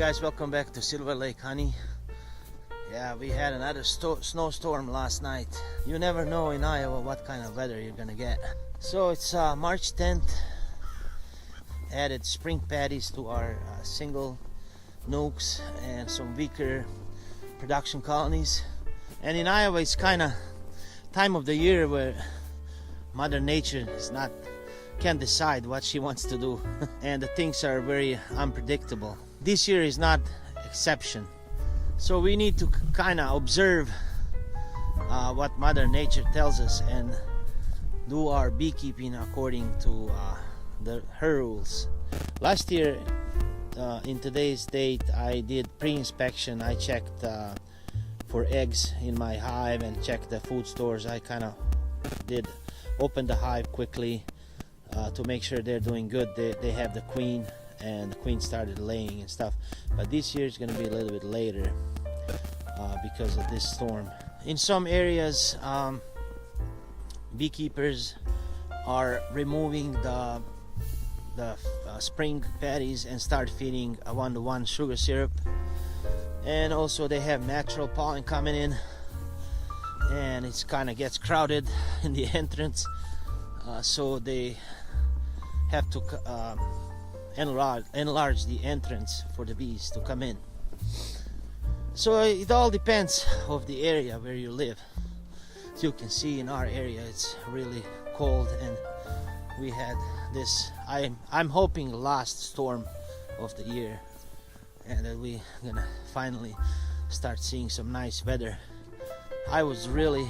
Guys, welcome back to Silver Lake Honey. Yeah, we had another snowstorm last night. You never know in Iowa what kind of weather you're gonna get. So it's March 10th. Added spring patties to our single nukes and some weaker production colonies. And in Iowa it's kind of time of the year where Mother Nature can't decide what she wants to do and the things are very unpredictable. This year is not exception, so we need to kind of observe what Mother Nature tells us and do our beekeeping according to her rules. Last year, in today's date, I did pre-inspection. I checked for eggs in my hive and checked the food stores. I kind of did open the hive quickly to make sure they're doing good. They have the queen, and the queen started laying and stuff, but this year is going to be a little bit later because of this storm. In some areas, beekeepers are removing the spring patties and start feeding a 1-to-1 sugar syrup, and also they have natural pollen coming in, and it's kind of gets crowded in the entrance, so they have to enlarge the entrance for the bees to come in. So it all depends of the area where you live. As you can see, in our area it's really cold, and we had this, I'm hoping, last storm of the year, and that we're gonna finally start seeing some nice weather. I was really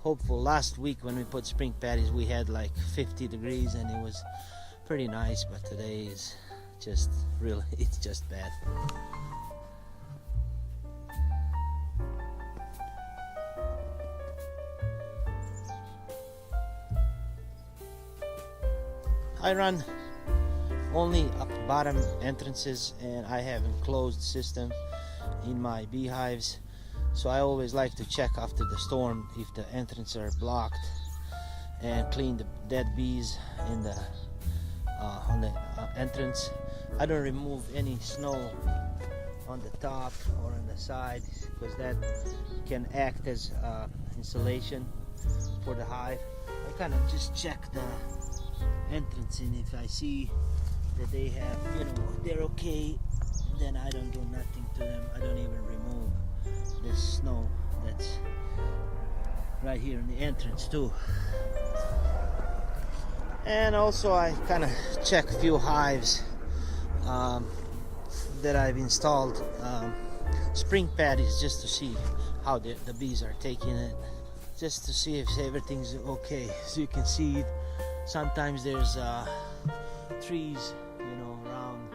hopeful. Last week when we put spring patties we had like 50 degrees and it was pretty nice, but today is just really, it's just bad. I run only up bottom entrances, and I have enclosed system in my beehives, so I always like to check after the storm if the entrances are blocked and clean the dead bees in the on the entrance. I don't remove any snow on the top or on the side because that can act as insulation for the hive. I kind of just check the entrance, and if I see that they have, they're okay, then I don't do nothing to them. I don't even remove this snow that's right here in the entrance too. And also I kind of check a few hives that I've installed spring patties just to see how the bees are taking it, just to see if everything's okay. So you can see sometimes there's trees around.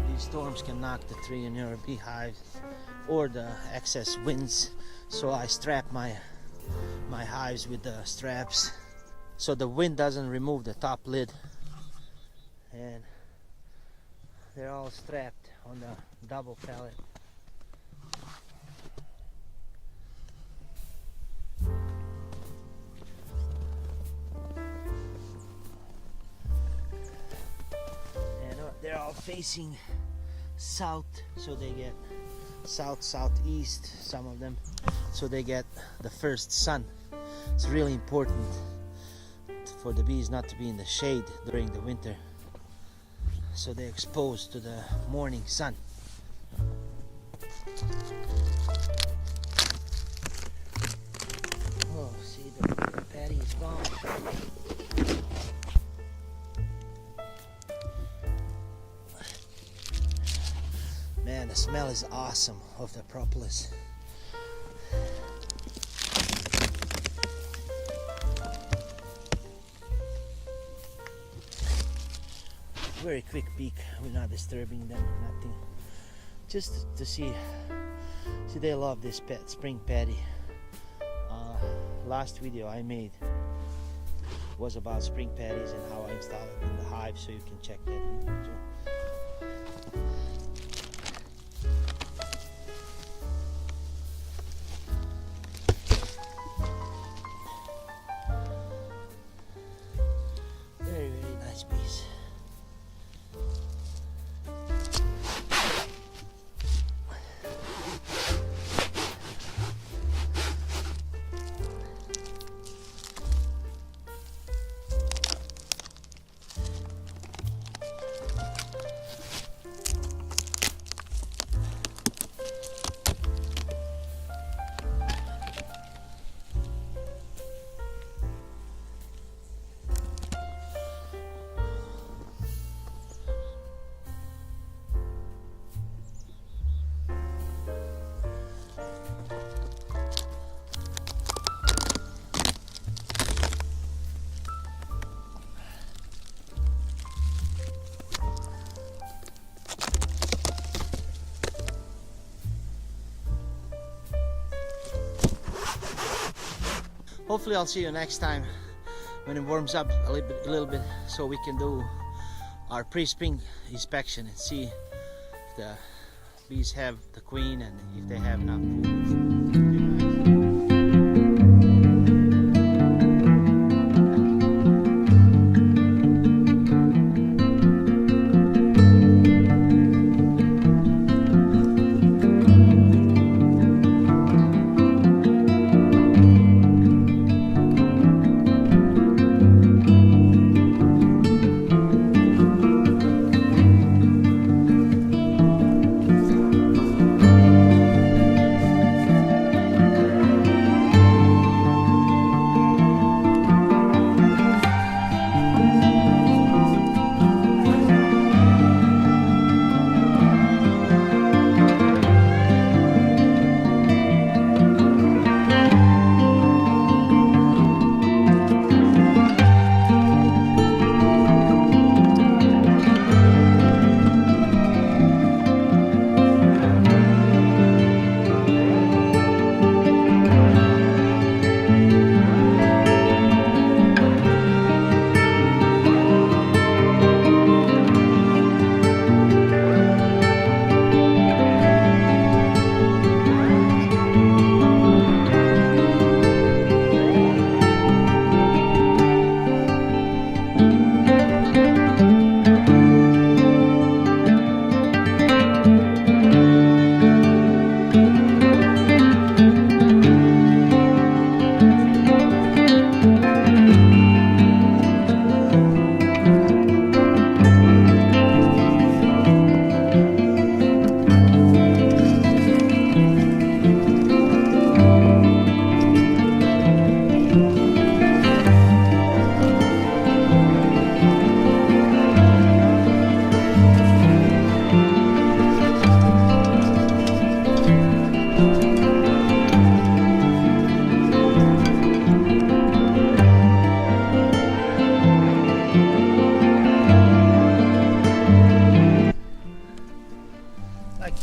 These storms can knock the tree in your beehive or the excess winds, so I strap my hives with the straps so the wind doesn't remove the top lid, and they're all strapped on the double pallet. And they're all facing south, so they get southeast, some of them, so they get the first sun. It's really important for the bees not to be in the shade during the winter, so they're exposed to the morning sun. Oh, see, the patty is gone. Man, the smell is awesome of the propolis. Very quick peek. We're not disturbing them, nothing. Just to see they love this spring patty. Last video I made was about spring patties and how I install it in the hive, so you can check that video too. Very, very nice piece. hopefully I'll see you next time when it warms up a little bit, so we can do our pre-spring inspection and see if the bees have the queen and if they have enough food.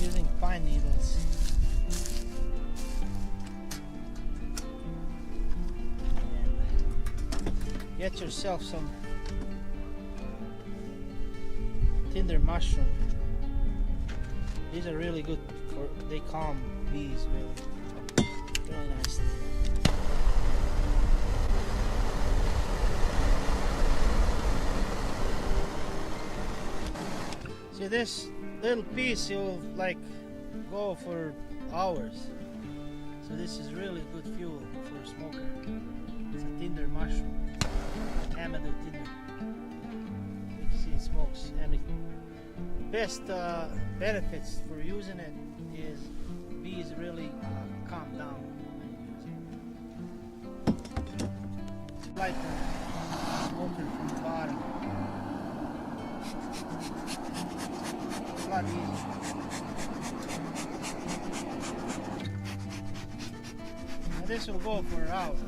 Using pine needles. And get yourself some tinder mushroom. These are really good for, they calm bees really nicely. See, this little piece you'll like go for hours, so this is really good fuel for a smoker. It's a tinder mushroom, Amadou tinder. You can see it smokes, and the best benefits for using it is bees really calm down when you use it. Light the smoker from the bottom. It's a lot easier. Now this will go for hours.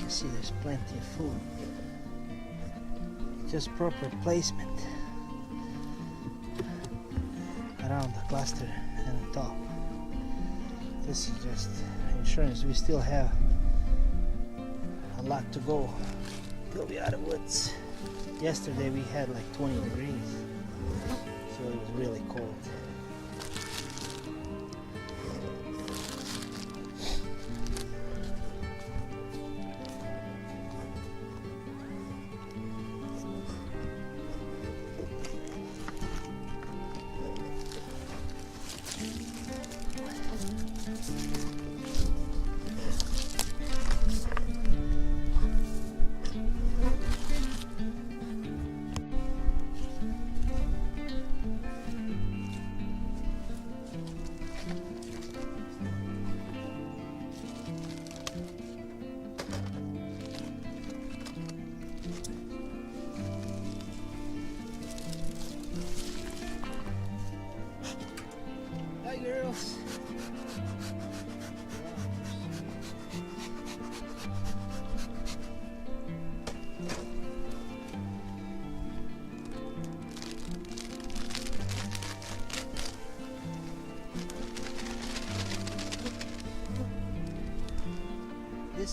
See, there's plenty of food. Just proper placement around the cluster and the top. This is just insurance. We still have a lot to go till we're out of woods. Yesterday we had like 20 degrees, so it was really cold.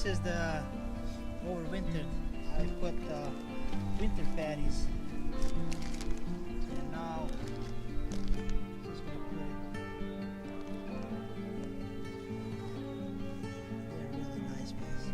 this is the overwintered. I put winter patties, and now just gonna put it. They're really nice bees.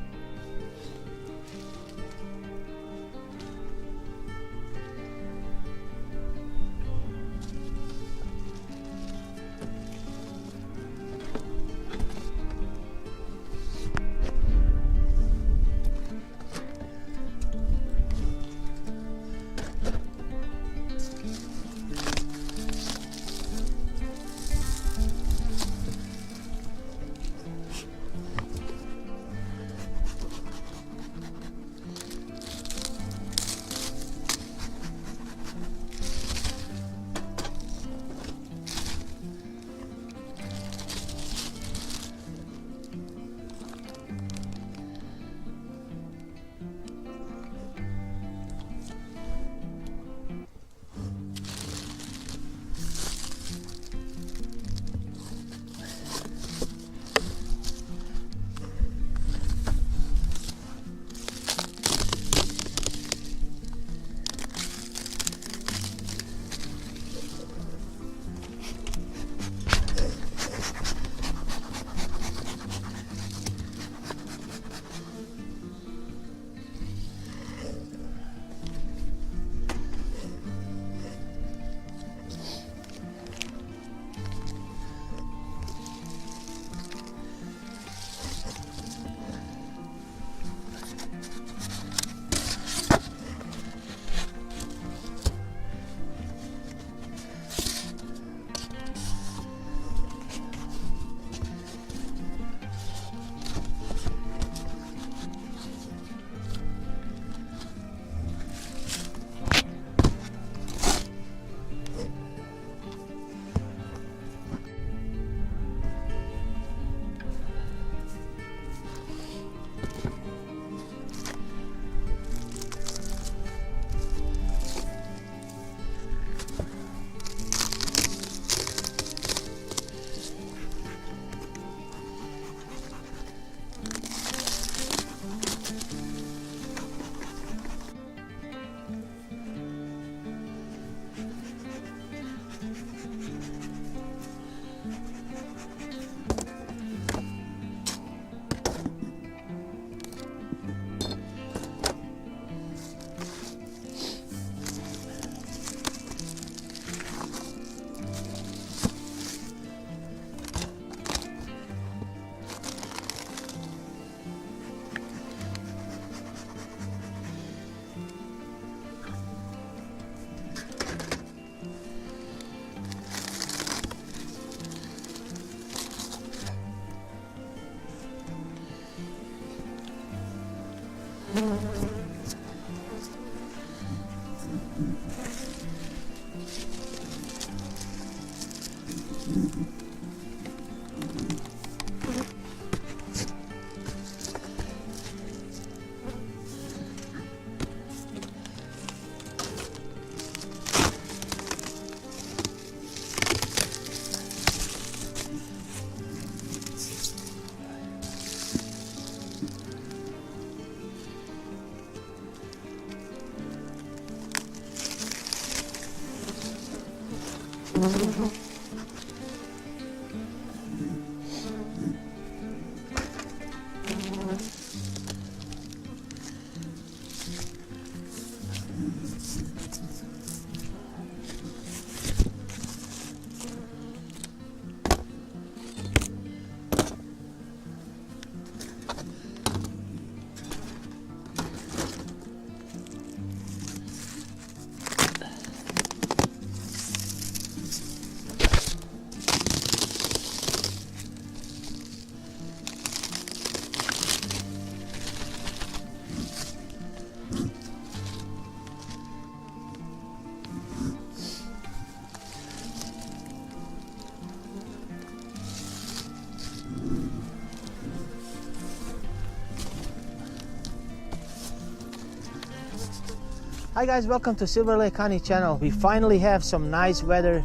Hi guys, welcome to Silver Lake Honey channel. We finally have some nice weather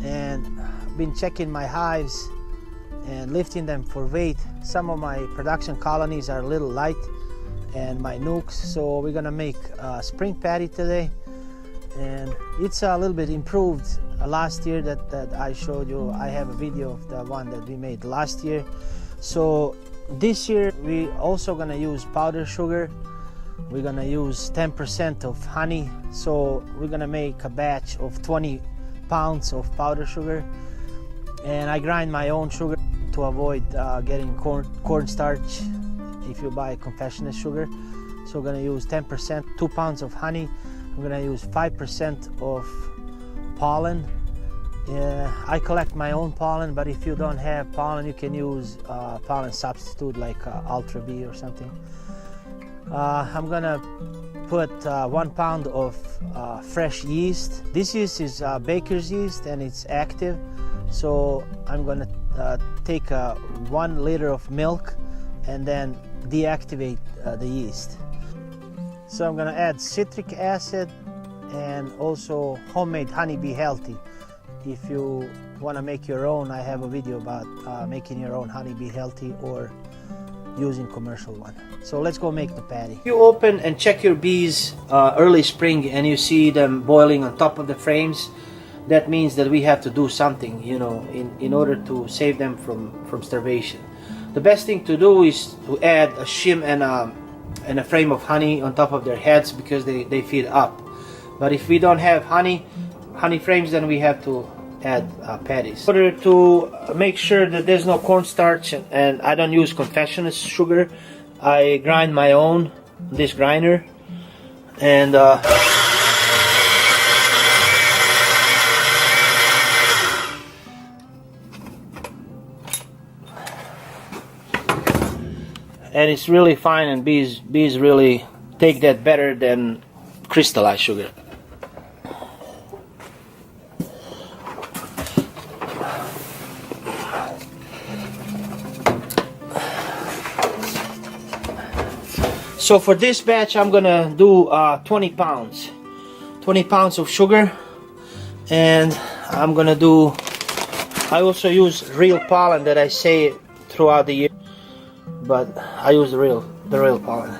and I've been checking my hives and lifting them for weight. Some of my production colonies are a little light and my nukes, so we're gonna make a spring patty today, and it's a little bit improved. Last year that I showed you, I have a video of the one that we made last year. So this year we also gonna use powdered sugar. We're gonna use 10% of honey, so we're gonna make a batch of 20 pounds of powdered sugar, and I grind my own sugar to avoid getting cornstarch if you buy confectioner's sugar. So we're gonna use 10%, 2 pounds of honey. I'm gonna use 5% of pollen. I collect my own pollen, but if you don't have pollen, you can use pollen substitute like Ultra Bee or something. I'm gonna put 1 pound of fresh yeast. This yeast is baker's yeast and it's active, so I'm gonna take 1 liter of milk and then deactivate the yeast. So I'm gonna add citric acid and also homemade honeybee healthy. If you want to make your own, I have a video about making your own honeybee healthy or using commercial one. So let's go make the patty. You open and check your bees early spring and you see them boiling on top of the frames. That means that we have to do something, you know, in order to save them from starvation. The best thing to do is to add a shim and a frame of honey on top of their heads, because they feed up. But if we don't have honey frames, then we have to add patties. In order to make sure that there's no cornstarch and I don't use confectioner's sugar, I grind my own, this grinder, and it's really fine, and bees really take that better than crystallized sugar. So for this batch, I'm gonna do 20 pounds of sugar, and I also use real pollen that I say throughout the year, but I use the real pollen.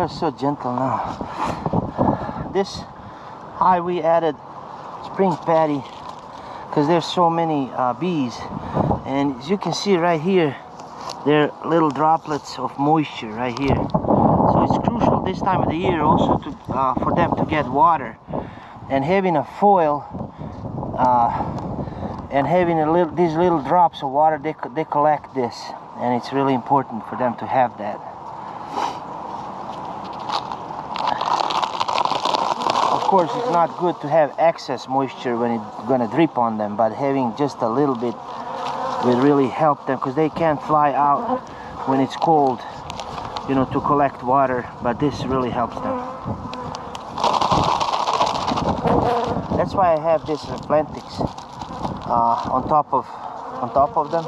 water's so gentle now. This hive we added spring patty because there's so many bees, and as you can see right here, there are little droplets of moisture right here. So it's crucial this time of the year also to for them to get water, and having a foil and having these little drops of water, they collect this, and it's really important for them to have that. Of course, it's not good to have excess moisture when it's gonna drip on them, but having just a little bit will really help them, because they can't fly out when it's cold, you know, to collect water, but this really helps them. That's why I have this Atlantics on top of them,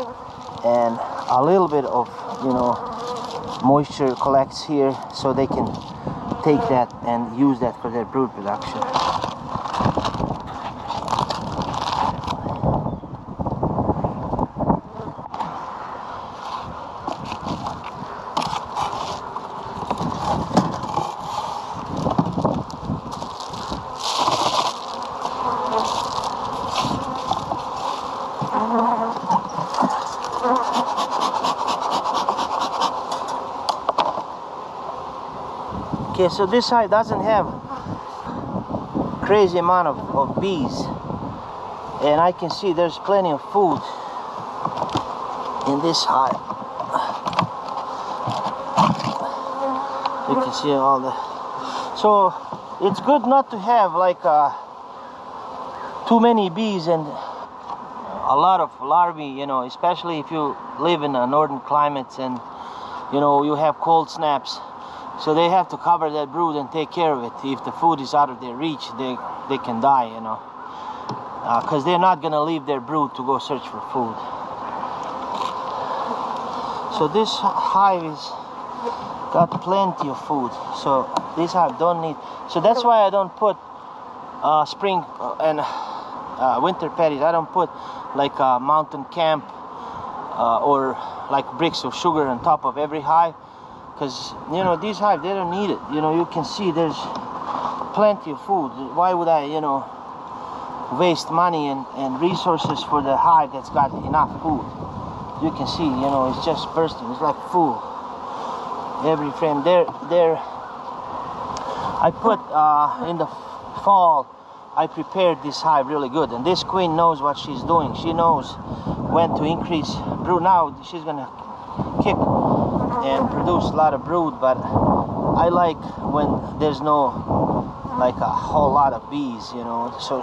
and a little bit of, you know, moisture collects here, so they can take that and use that for their brood production. Okay, so this hive doesn't have crazy amount of bees, and I can see there's plenty of food in this hive. You can see all the, so it's good not to have like too many bees and a lot of larvae, you know, especially if you live in northern climates and, you know, you have cold snaps. So they have to cover that brood and take care of it. If the food is out of their reach, they can die, you know, because they're not gonna leave their brood to go search for food. So this hive is got plenty of food. So this hive don't need. So that's why I don't put spring and winter patties. I don't put like a mountain camp or like bricks of sugar on top of every hive. Because, you know, these hives, they don't need it. You know, you can see there's plenty of food. Why would I, you know, waste money and resources for the hive that's got enough food? You can see, you know, it's just bursting. It's like full. Every frame. I put, in the fall, I prepared this hive really good. And this queen knows what she's doing. She knows when to increase brood. Now, she's going to kick and produce a lot of brood, but I like when there's no like a whole lot of bees, you know, so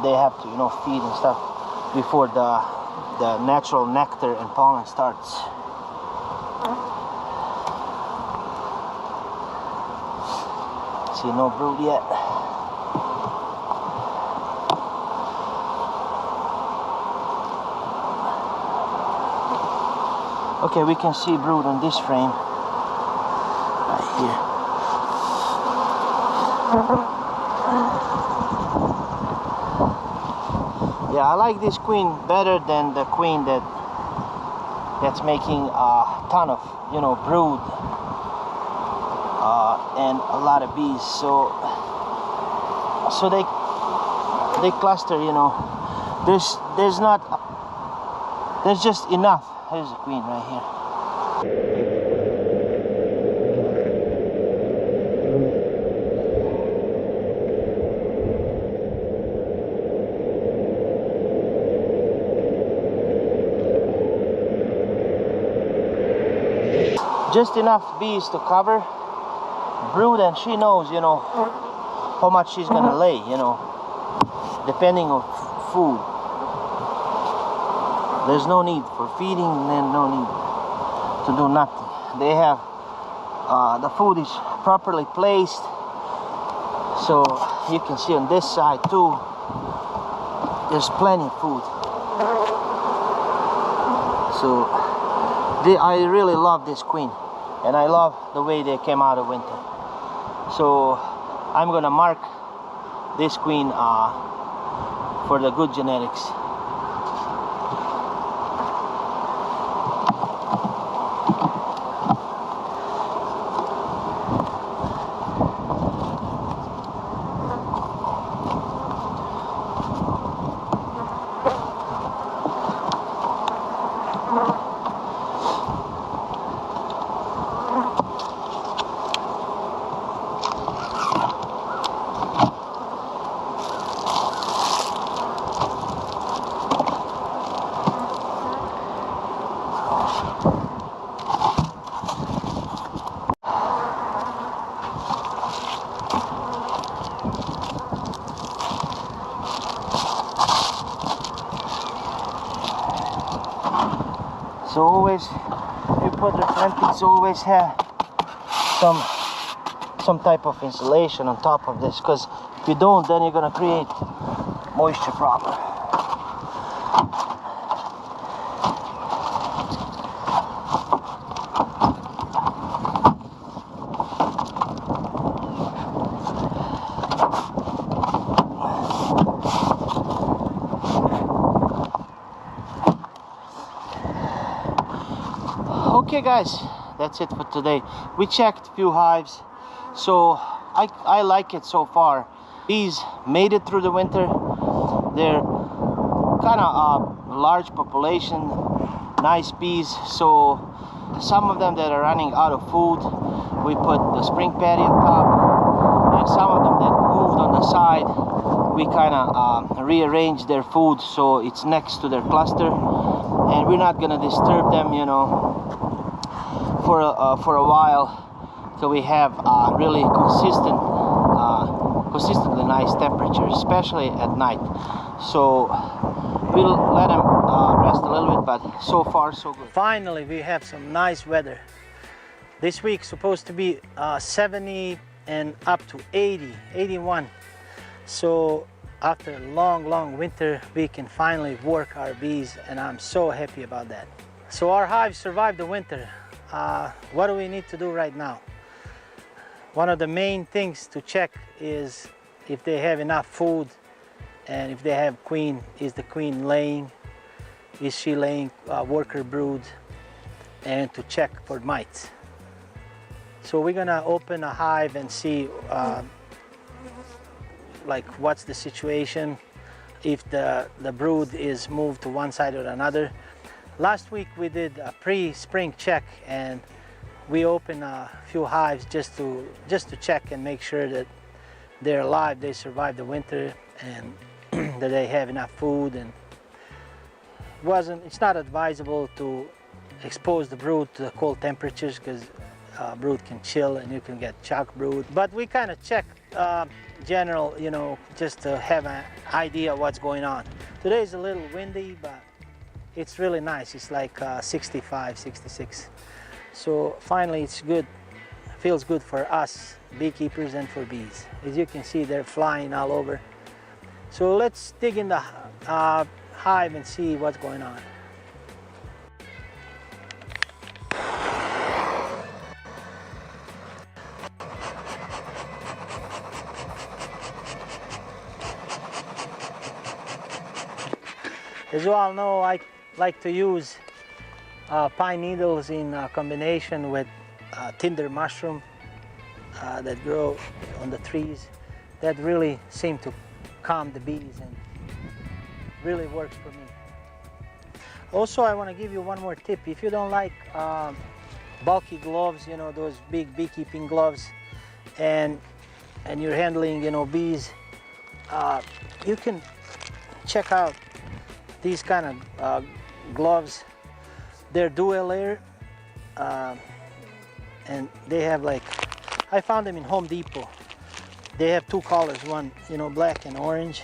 they have to, you know, feed and stuff before the natural nectar and pollen starts. See, no brood yet. Okay, we can see brood on this frame right here. Yeah, I like this queen better than the queen that's making a ton of, you know, brood and a lot of bees. So they cluster, you know. There's just enough. Here's the queen right here. Just enough bees to cover brood, and she knows, you know, how much she's gonna lay, you know, depending on food. There's no need for feeding, and no need to do nothing. They have the food is properly placed, so you can see on this side too, there's plenty of food. So I really love this queen, and I love the way they came out of winter. So I'm gonna mark this queen for the good genetics. So always, if you put the plantings, always have some type of insulation on top of this, because if you don't, then you're gonna create moisture problem. Okay guys, that's it for today. We checked a few hives, so I like it so far. Bees made it through the winter. They're kind of a large population, nice bees. So some of them that are running out of food, we put the spring patty on top, and some of them that moved on the side, we kind of rearranged their food so it's next to their cluster, and we're not gonna disturb them, you know, for a while, till we have really consistently nice temperatures, especially at night. So we'll let them rest a little bit, but so far so good. Finally, we have some nice weather. This week supposed to be 70 and up to 80, 81. So after a long winter, we can finally work our bees, and I'm so happy about that. So our hives survived the winter. What do we need to do right now? One of the main things to check is if they have enough food, and if they have queen, is the queen laying? Is she laying worker brood? And to check for mites. So we're gonna open a hive and see like what's the situation, if the brood is moved to one side or another. Last week we did a pre-spring check, and we opened a few hives just to check and make sure that they're alive, they survived the winter, and that they have enough food. And it's not advisable to expose the brood to the cold temperatures, because brood can chill and you can get shock brood. But we kind of check general, you know, just to have an idea what's going on. Today is a little windy, but it's really nice. It's like 65, 66. So finally it's good, feels good for us beekeepers and for bees. As you can see, they're flying all over. So let's dig in the hive and see what's going on. As you all know, I like to use pine needles in combination with tinder mushroom that grow on the trees. That really seem to calm the bees and really works for me. Also, I want to give you one more tip. If you don't like bulky gloves, you know, those big beekeeping gloves, and you're handling, you know, bees, you can check out these kind of gloves. They're dual layer, and they have, like, I found them in Home Depot. They have two colors, one, you know, black and orange.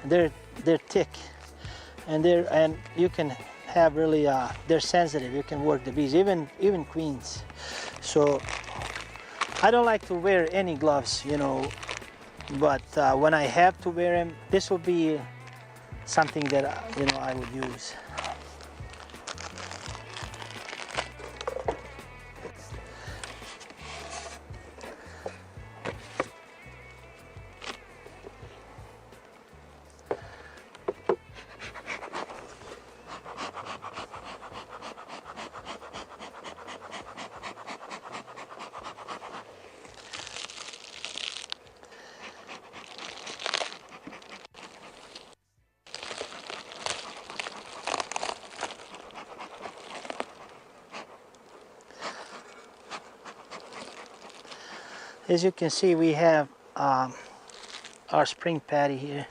They're thick, and you can have really they're sensitive. You can work the bees, even queens. So I don't like to wear any gloves, you know, but when I have to wear them, this will be something that you know, I would use. As you can see, we have our spring patty here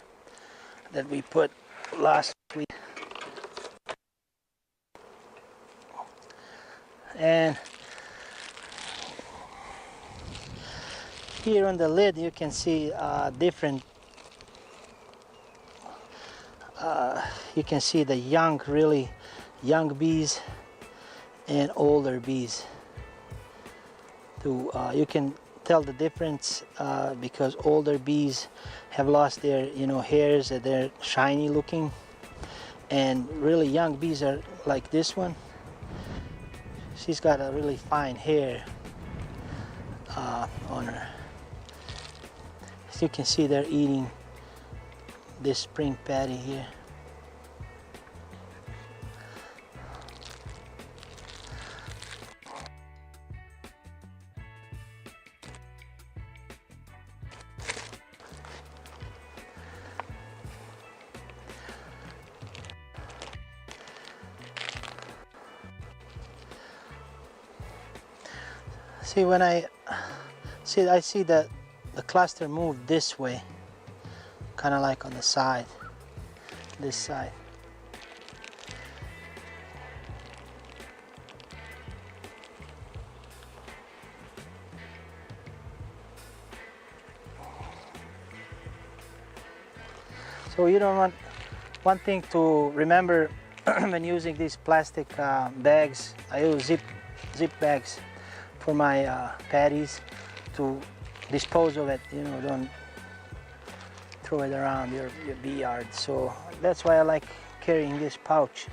that we put last week, and here on the lid you can see different you can see the young, really young bees, and older bees. You can tell the difference because older bees have lost their hairs, and they're shiny looking, and really young bees are like this one. She's got a really fine hair on her. As you can see, they're eating this spring patty here. See, when I see that the cluster moved this way, kind of like on the side, this side. So you don't want, one thing to remember when using these plastic bags, I use zip bags for my patties to dispose of it. Don't throw it around your bee yard. So that's why I like carrying this pouch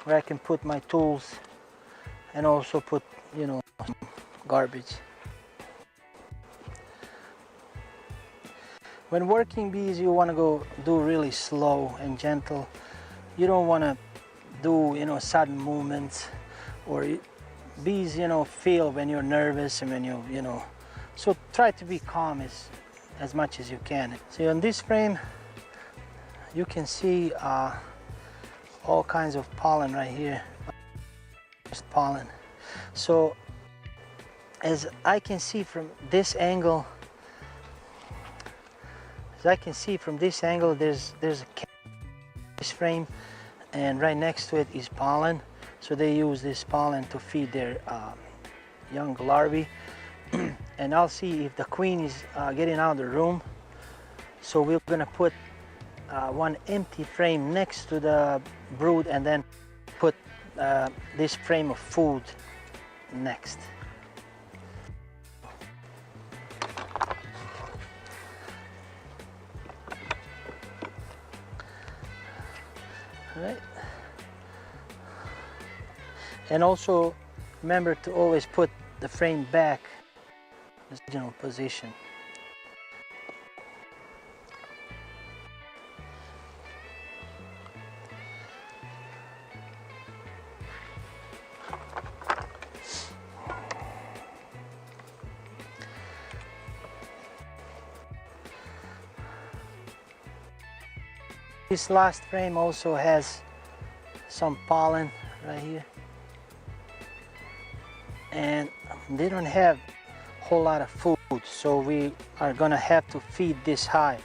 where I can put my tools and also put garbage. When working bees, you want to do really slow and gentle. You don't want to do sudden movements, or bees feel when you're nervous and when so try to be calm as much as you can. So on this frame you can see all kinds of pollen right here. Pollen. So as I can see from this angle, there's a this frame, and right next to it is pollen. So they use this pollen to feed their young larvae. And I'll see if the queen is getting out of the room. So we're gonna put one empty frame next to the brood, and then put this frame of food next. All right. And also remember to always put the frame back in the original position. This last frame also has some pollen right here, and they don't have a whole lot of food, so we are gonna have to feed this hive,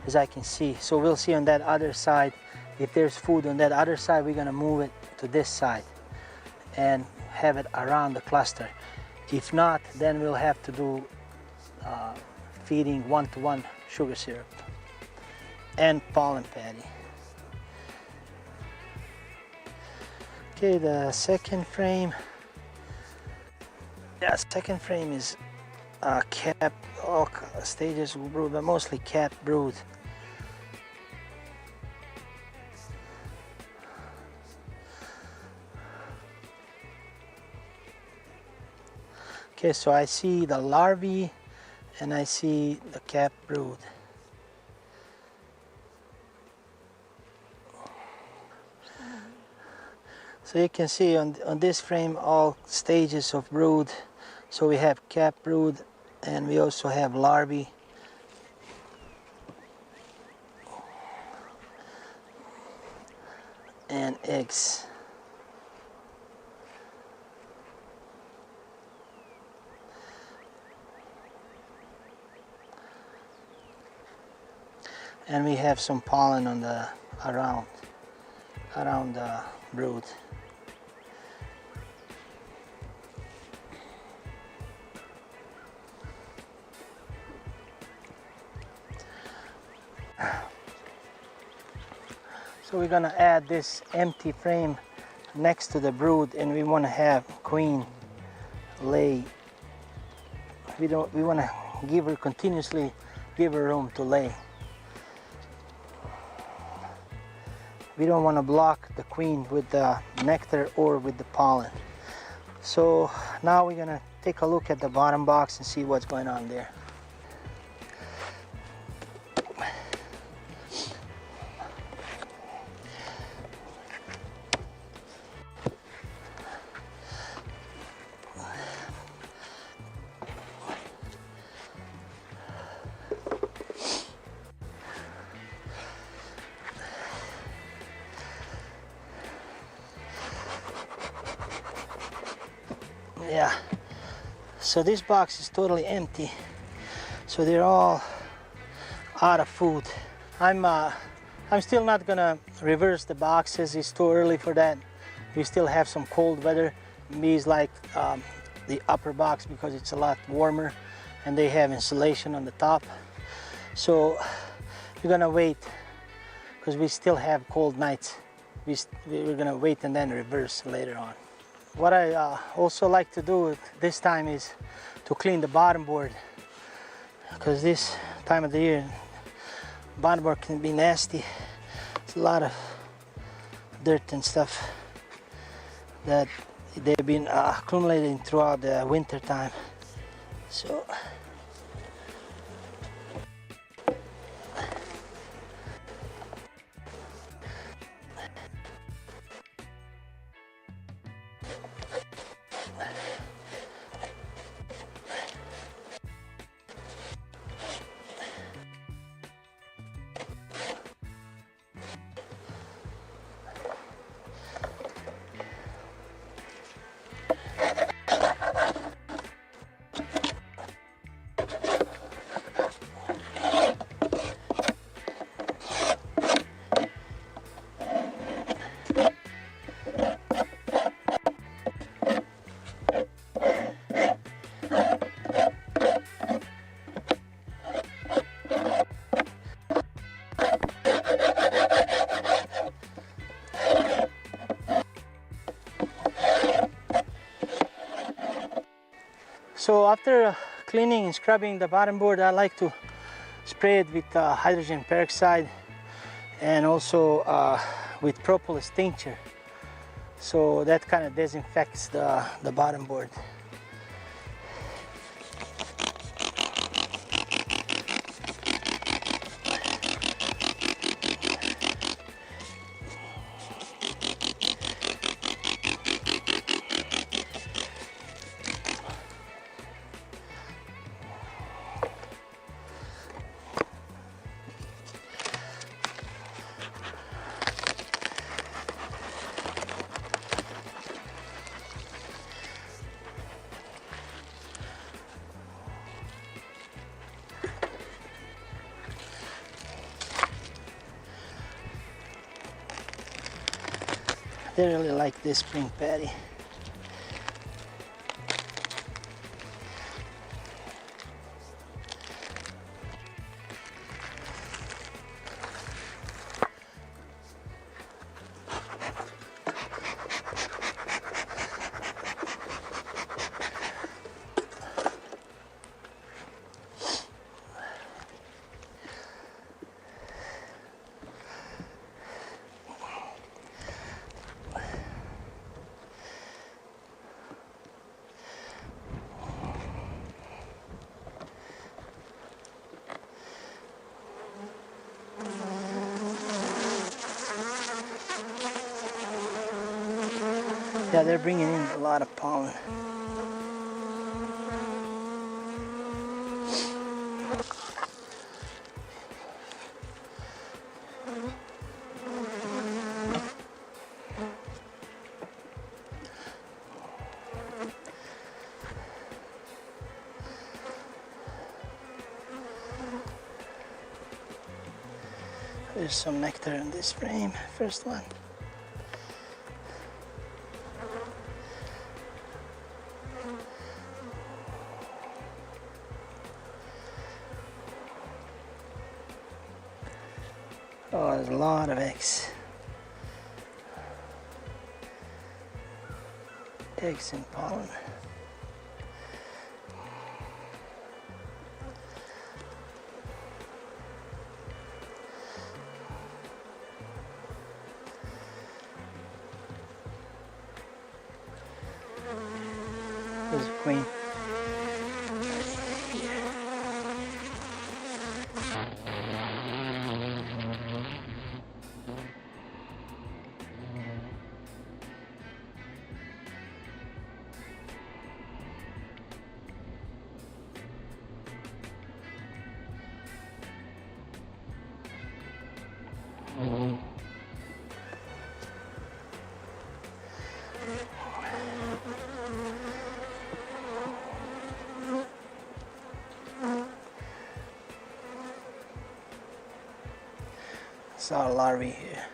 as I can see. So we'll see on that other side if there's food on that other side. We're gonna move it to this side and have it around the cluster. If not, then we'll have to do feeding 1-to-1 sugar syrup and pollen patty. Okay, the second frame. Yeah, second frame is capped, all stages of brood, but mostly capped brood. Okay, so I see the larvae and I see the capped brood. So you can see on this frame all stages of brood. So we have capped brood and we also have larvae. And eggs. And we have some pollen on the around the brood. So we're gonna add this empty frame next to the brood, and we want to have queen lay. We want to give her continuously, give her room to lay. We don't want to block the queen with the nectar or with the pollen. So now we're gonna take a look at the bottom box and see what's going on there. Yeah, so this box is totally empty, so they're all out of food. I'm still not gonna reverse the boxes. It's too early for that. We still have some cold weather. Bees like the upper box because it's a lot warmer and they have insulation on the top. So we're gonna wait because we still have cold nights. We're gonna wait and then reverse later on. What I also like to do this time is to clean the bottom board, because this time of the year bottom board can be nasty. It's a lot of dirt and stuff that they've been accumulating throughout the winter time. So after cleaning and scrubbing the bottom board, I like to spray it with hydrogen peroxide and also with propolis tincture. So that kind of disinfects the bottom board. They really like this spring patty. Yeah, they're bringing in a lot of pollen. There's some nectar in this frame, first one. Oh, there's a lot of eggs. eggs and pollen. There's a queen. It's our larvae here.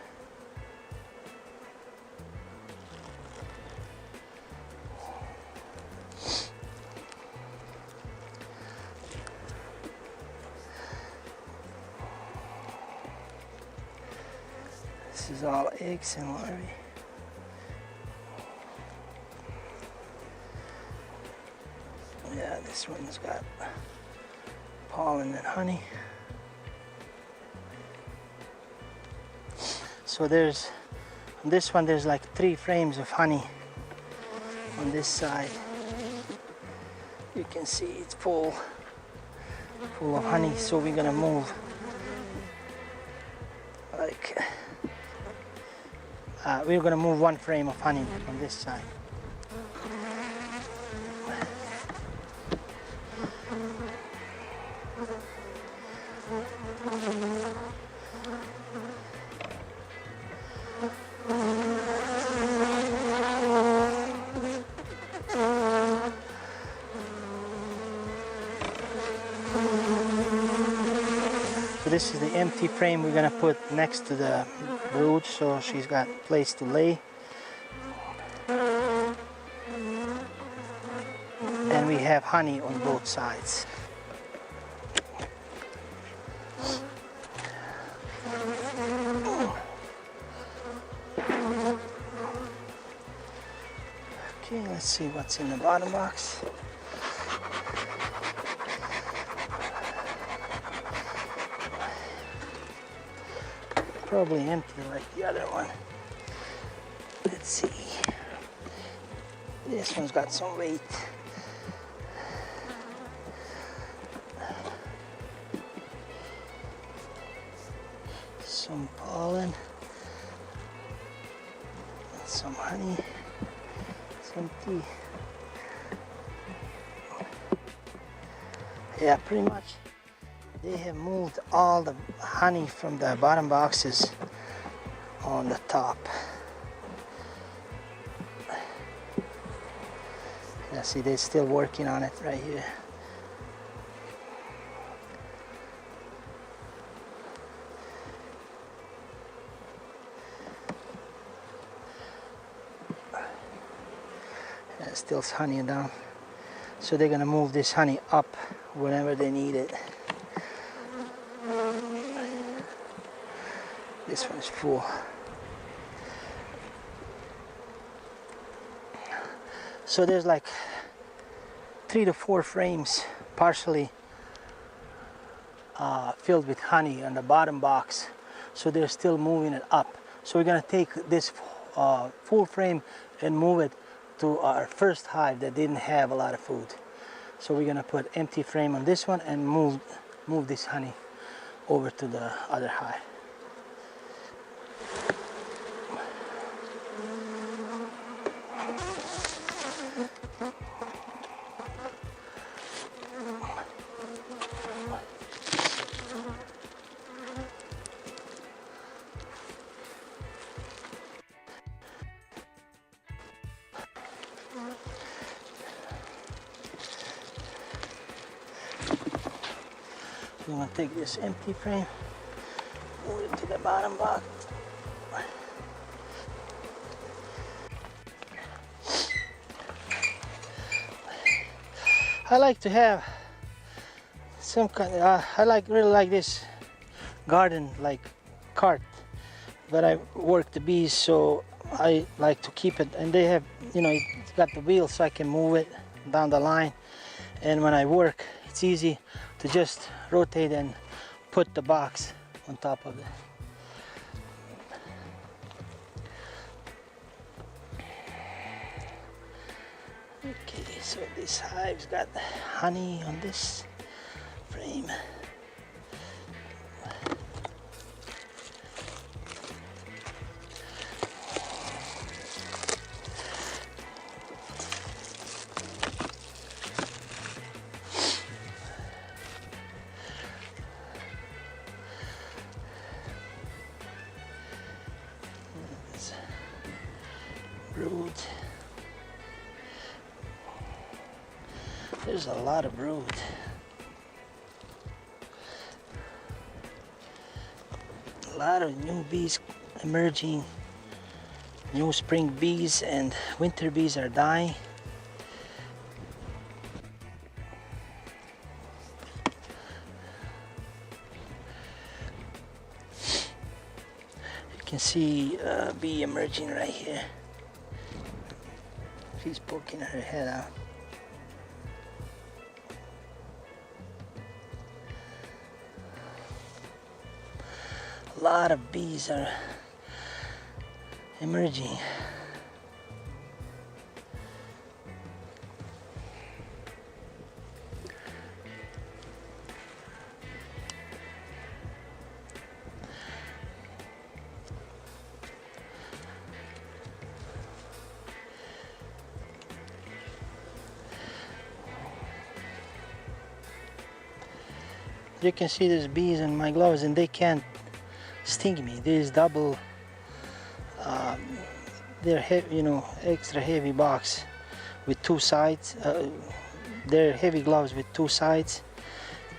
This is all eggs and larvae. Yeah, this one's got pollen and honey. So there's, on this one there's like 3 frames of honey on this side. You can see it's full of honey, so we're gonna move like we're gonna move 1 frame of honey on this side. So this is the empty frame we're gonna put next to the brood, so she's got a place to lay. And we have honey on both sides. Okay, let's see what's in the bottom box. Probably empty like the other one. Let's see. This one's got some weight. Some pollen. Some honey. It's empty. Yeah, pretty much. They have moved all the honey from the bottom boxes on the top. Yeah, see, they're still working on it right here. Yeah, still honey down. So they're gonna move this honey up whenever they need it. This one's full. So there's like 3 to 4 frames partially filled with honey on the bottom box. So they're still moving it up. So we're gonna take this full frame and move it to our first hive that didn't have a lot of food. So we're gonna put empty frame on this one and move this honey over to the other hive. I'm going to take this empty frame, move it to the bottom box. I like to have some kind of, really like this garden like cart, but I work the bees, so I like to keep it, and they have, you know, it's got the wheel so I can move it down the line, and when I work it's easy to just rotate and put the box on top of it. Okay, so this hive's got honey on this frame. Brood. There's a lot of brood. A lot of new bees emerging. New spring bees and winter bees are dying. You can see a bee emerging right here. She's poking her head out. A lot of bees are emerging. You can see there's bees in my gloves and they can't sting me. These double, they're heavy, you know, extra heavy box with two sides. They're heavy gloves with two sides,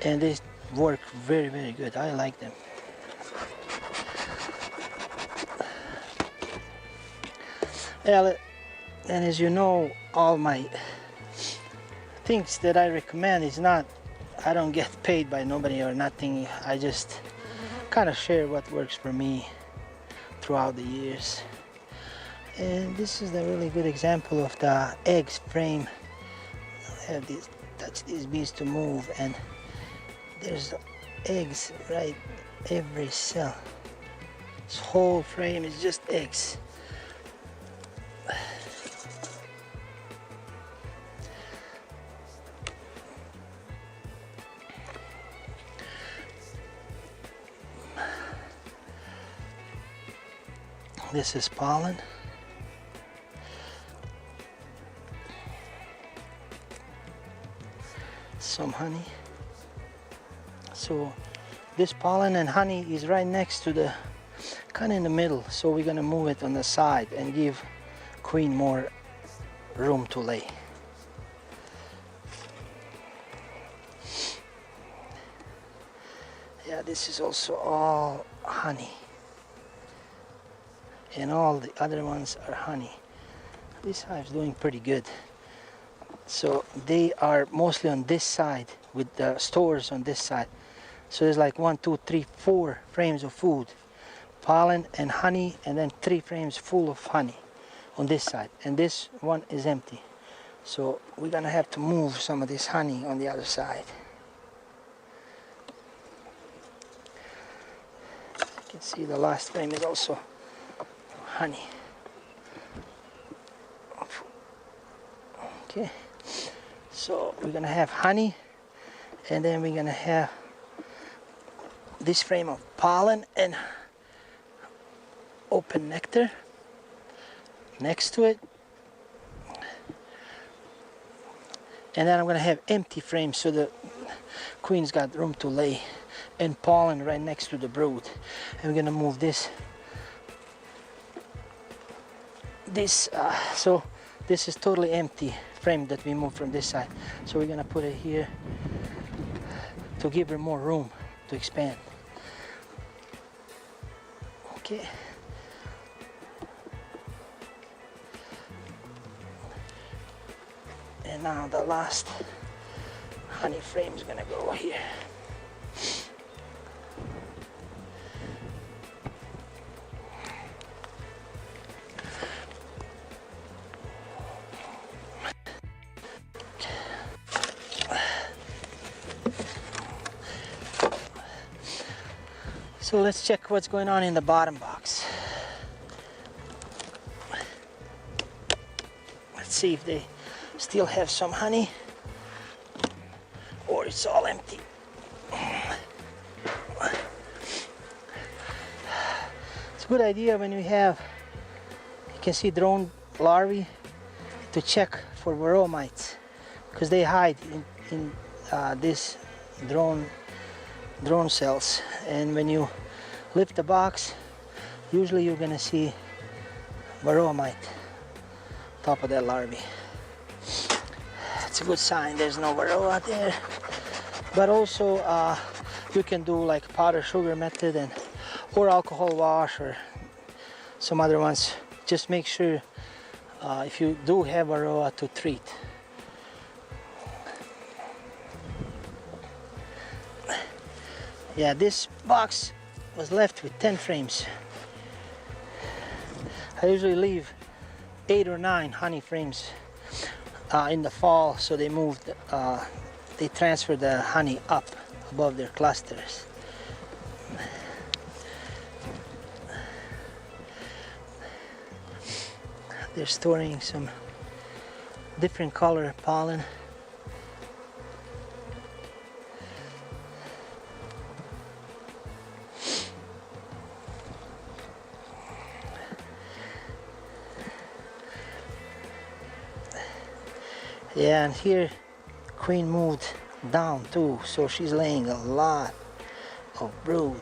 and they work very, very good. I like them. Yeah, and as you know, all my things that I recommend is not, I don't get paid by nobody or nothing. I just kind of share what works for me throughout the years. And this is a really good example of the eggs frame. I have these, touch these bees to move, and there's eggs right every cell. This whole frame is just eggs. This is pollen. Some honey. So this pollen and honey is right next to the, kind of in the middle. So we're gonna move it on the side and give queen more room to lay. Yeah, this is also all honey. And all the other ones are honey. This hive's doing pretty good. So they are mostly on this side with the stores on this side. So there's like 1, 2, 3, 4 frames of food, pollen and honey, and then 3 frames full of honey on this side. And this one is empty. So we're gonna have to move some of this honey on the other side. You can see the last frame is also honey. Okay, so we're gonna have honey, and then we're gonna have this frame of pollen and open nectar next to it, and then I'm gonna have empty frames so the queen's got room to lay, and pollen right next to the brood. And we're gonna move this so this is totally empty frame that we moved from this side, so we're gonna put it here to give her more room to expand. Okay, and now the last honey frame is gonna go here. So let's check what's going on in the bottom box. Let's see if they still have some honey or it's all empty. It's a good idea when we have, you can see drone larvae, to check for varroa mites because they hide in these drone cells, and when you lift the box, usually you're gonna see varroa mite top of that larvae. It's a good sign there's no varroa there. But also you can do like powder sugar method and or alcohol wash or some other ones. Just make sure if you do have varroa to treat. Yeah, this box was left with 10 frames. I usually leave 8 or 9 honey frames in the fall, so they moved, they transfer the honey up above their clusters. They're storing some different color pollen. Yeah, and here queen moved down too, so she's laying a lot of brood.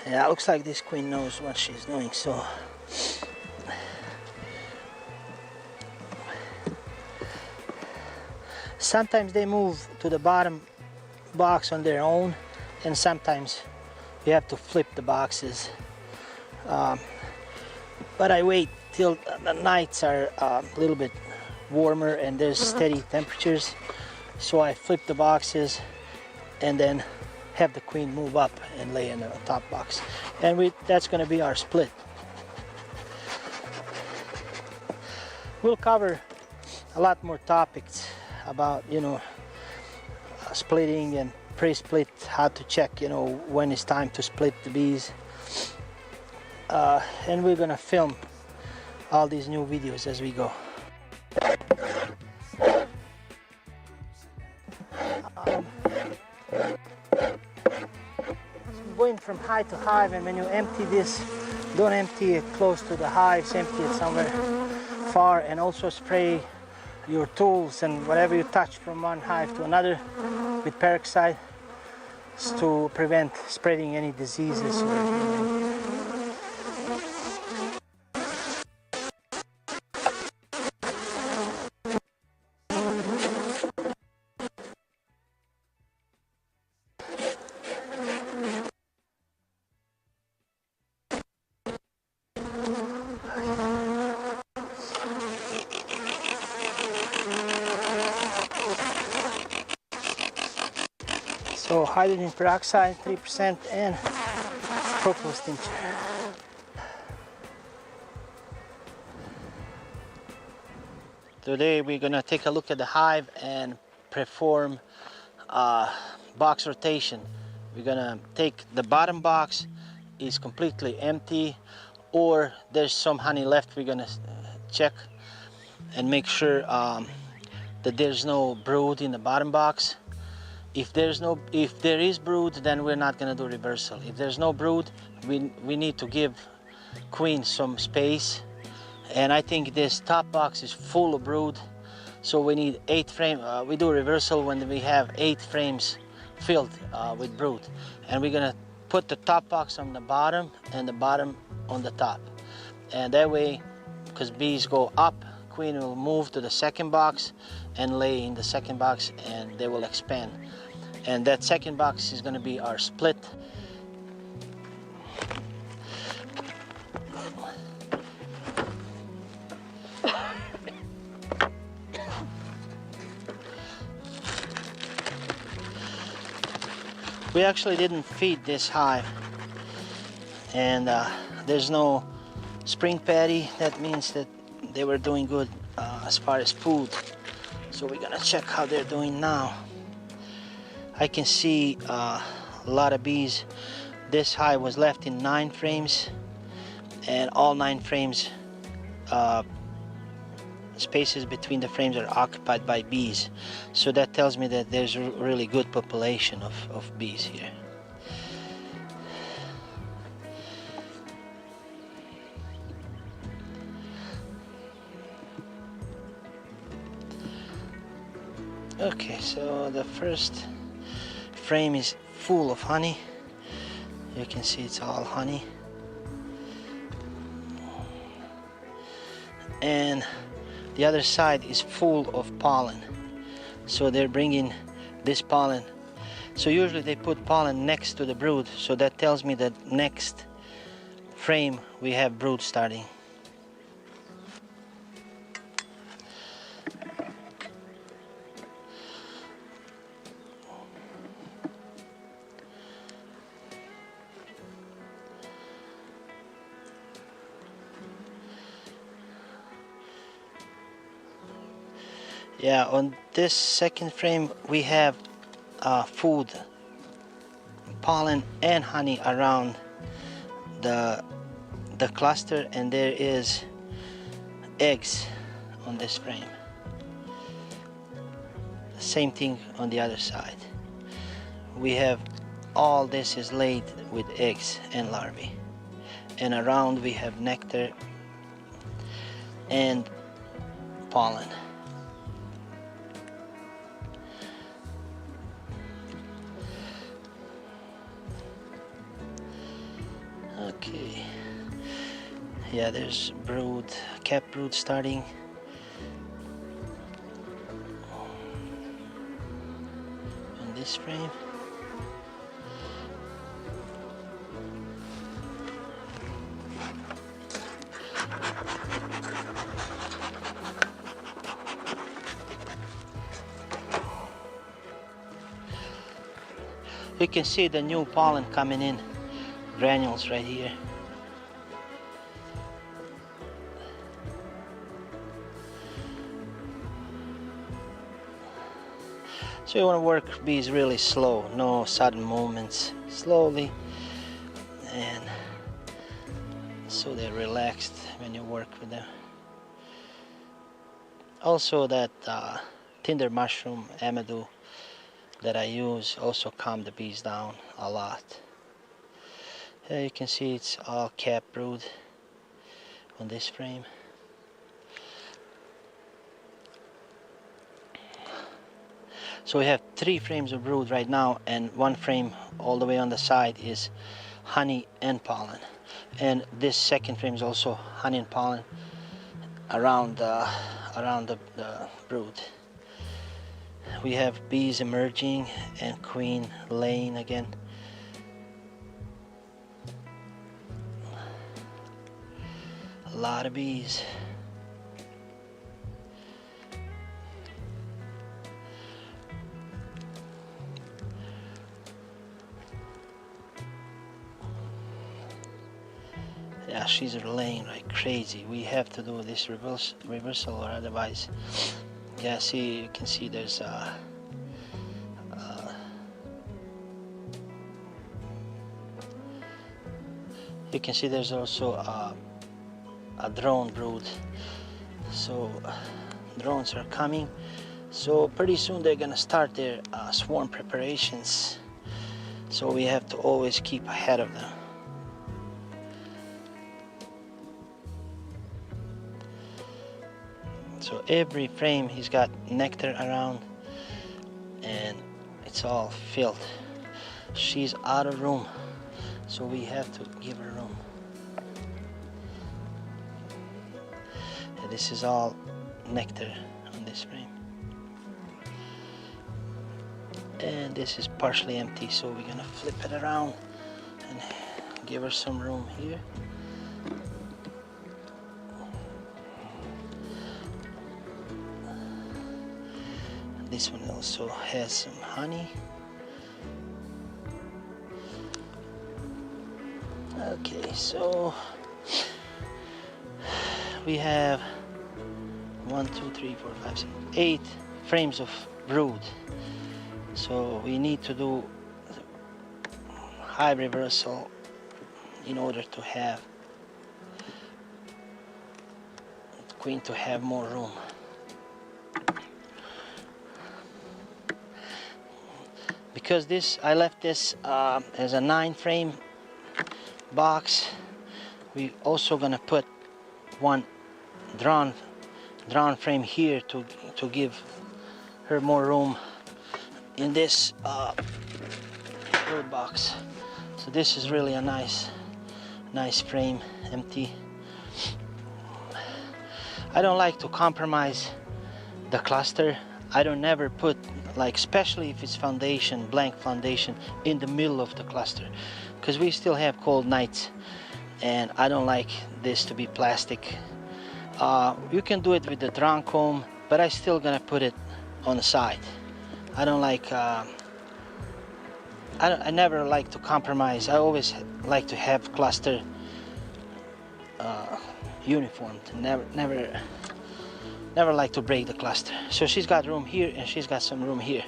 Yeah, it looks like this queen knows what she's doing, so sometimes they move to the bottom box on their own, and sometimes you have to flip the boxes. But I wait till the nights are a little bit warmer and there's steady temperatures, so I flip the boxes and then have the queen move up and lay in the top box, and that's going to be our split. We'll cover a lot more topics about, you know, splitting and pre-split, how to check, you know, when it's time to split the bees, and we're gonna film all these new videos as we go. Going from hive to hive, and when you empty this, don't empty it close to the hives, empty it somewhere far, and also spray your tools and whatever you touch from one hive to another with peroxide to prevent spreading any diseases. So hydrogen peroxide 3% and propolis tincture. Today we're gonna take a look at the hive and perform box rotation. We're gonna take the bottom box is completely empty, or there's some honey left. We're gonna check and make sure that there's no brood in the bottom box. If there is brood, then we're not gonna do reversal. If there's no brood, we need to give queen some space. And I think this top box is full of brood, so we need 8 frames. We do reversal when we have 8 frames filled with brood. And we're gonna put the top box on the bottom and the bottom on the top. And that way, because bees go up, queen will move to the second box and lay in the second box, and they will expand. And that second box is going to be our split. We actually didn't feed this hive, and there's no spring patty. That means that they were doing good as far as food. So we're gonna check how they're doing now. I can see a lot of bees. This hive was left in 9 frames, and all 9 frames, spaces between the frames are occupied by bees. So that tells me that there's a really good population of bees here. Okay, so the first frame is full of honey. You can see it's all honey. And the other side is full of pollen. So they're bringing this pollen. So usually they put pollen next to the brood. So that tells me that next frame we have brood starting. Yeah, on this second frame we have food, pollen and honey around the cluster, and there is eggs on this frame. Same thing on the other side. We have all this is laid with eggs and larvae, and around we have nectar and pollen. Okay, yeah, there's brood, capped brood starting. On this frame. You can see the new pollen coming in. Granules right here. So you want to work bees really slow, no sudden movements, slowly, and so they're relaxed when you work with them. Also that tinder mushroom amadou that I use also calm the bees down a lot. Here you can see it's all capped brood on this frame. So we have 3 frames of brood right now, and 1 frame all the way on the side is honey and pollen. And this second frame is also honey and pollen around the brood. We have bees emerging and queen laying again. A lot of bees. Yeah, she's laying like crazy. We have to do this reversal or otherwise. Yeah, see, you can see there's you can see there's also a drone brood. So drones are coming. So pretty soon they're gonna start their swarm preparations. So we have to always keep ahead of them. So every frame he's got nectar around and it's all filled. She's out of room, so we have to give her room. And this is all nectar on this frame. And this is partially empty, so we're gonna flip it around and give her some room here. This one also has some honey. Okay, so we have 1, 2, 3, 4, 5, 6, 8 frames of brood. So we need to do high reversal in order to have the queen to have more room. Because this, I left this as a 9 frame box, we also gonna put one drawn frame here to give her more room in this brood box. So this is really a nice frame, empty. I don't like to compromise the cluster. I don't never put, like, especially if it's foundation, blank foundation, in the middle of the cluster, because we still have cold nights and I don't like this to be plastic. You can do it with the drawn comb, but I still gonna put it on the side. I don't like I never like to compromise. I always like to have cluster uniformed. Never like to break the cluster. So she's got room here and she's got some room here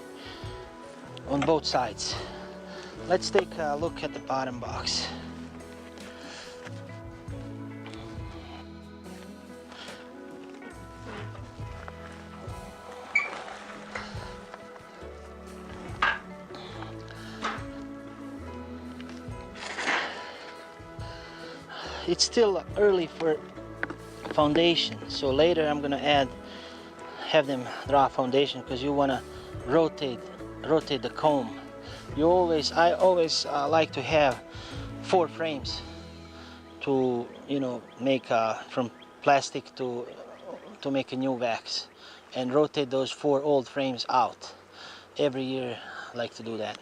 on both sides. Let's take a look at the bottom box. It's still early for foundation, so later I'm gonna have them draw foundation, because you wanna rotate the comb. I always like to have 4 frames to, you know, make from plastic to make a new wax, and rotate those 4 old frames out. Every year I like to do that.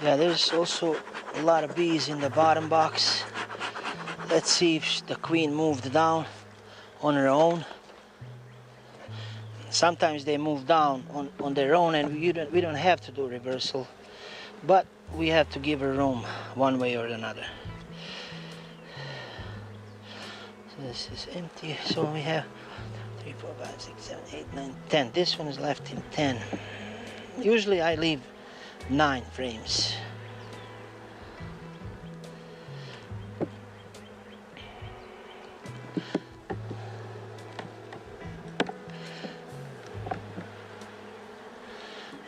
Yeah, there's also a lot of bees in the bottom box. Let's see if the queen moved down on her own. Sometimes they move down on their own, and we don't have to do reversal, but we have to give her room one way or another. So this is empty, so we have 3, 4, 5, 6, 7, 8, 9, 10. This one is left in 10. Usually I leave 9 frames.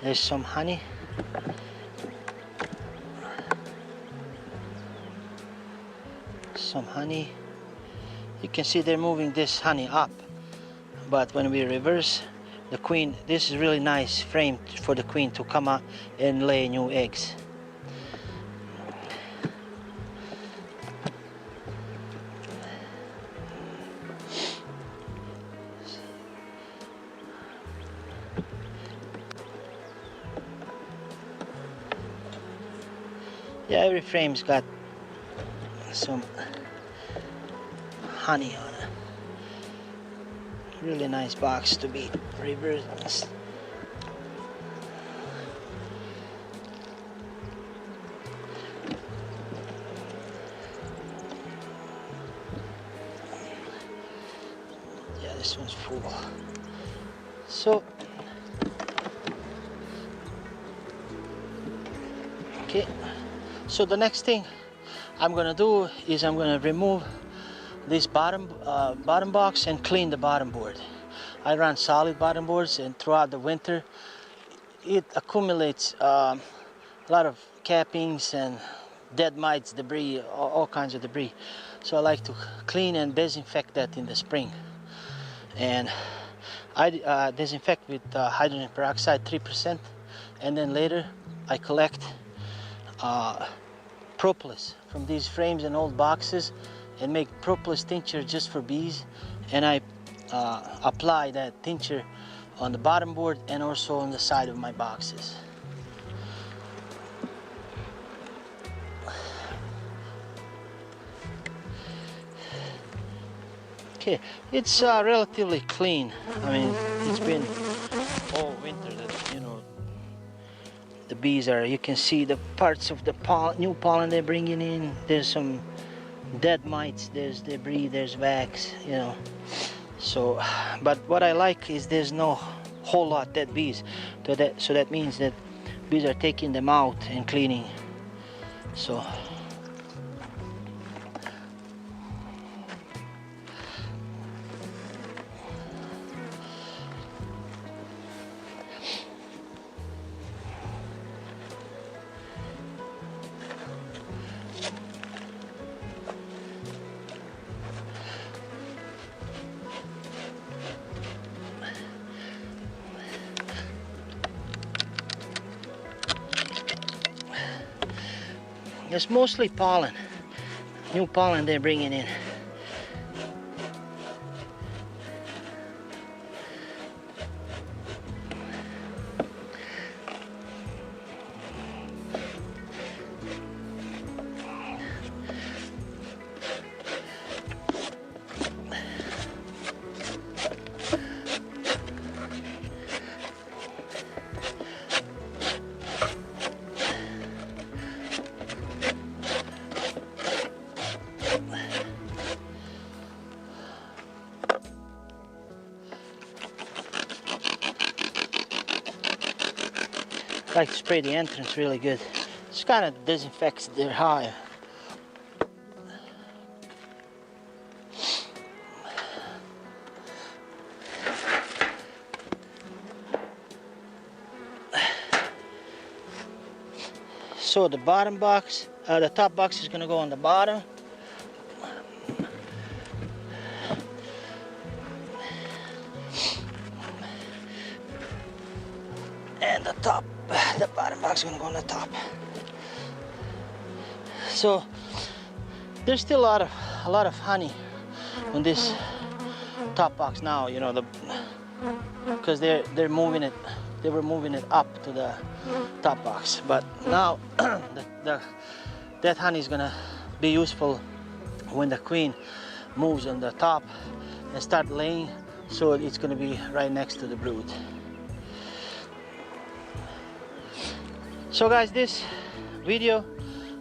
There's some honey. Some honey. You can see they're moving this honey up, but when we reverse the queen, this is really nice frame for the queen to come out and lay new eggs. Yeah, every frame's got some honey on it. Really nice box to be reversed. Yeah, this one's full. So, okay. So the next thing I'm gonna do is I'm gonna remove this bottom box and clean the bottom board. I run solid bottom boards, and throughout the winter it accumulates a lot of cappings and dead mites, debris, all kinds of debris. So I like to clean and disinfect that in the spring. And I disinfect with hydrogen peroxide 3%, and then later I collect propolis from these frames and old boxes and make propolis tincture just for bees, and I apply that tincture on the bottom board and also on the side of my boxes. Okay, it's relatively clean. I mean, it's been all winter that, you know, the bees are, you can see the parts of the new pollen they're bringing in. There's some dead mites, there's debris, there's wax, you know. So, but what I like is there's no whole lot dead bees. So that means that bees are taking them out and cleaning. So it's mostly pollen, new pollen they're bringing in. I like to spray the entrance really good. This kind of disinfects their hive. So the bottom box, the top box is going to go on the bottom. And the bottom box is going to go on the top. So there's still a lot of honey on this top box now, you know, because they're moving it. They were moving it up to the top box, but now that honey is gonna be useful when the queen moves on the top and start laying, so it's gonna be right next to the brood. So guys, this video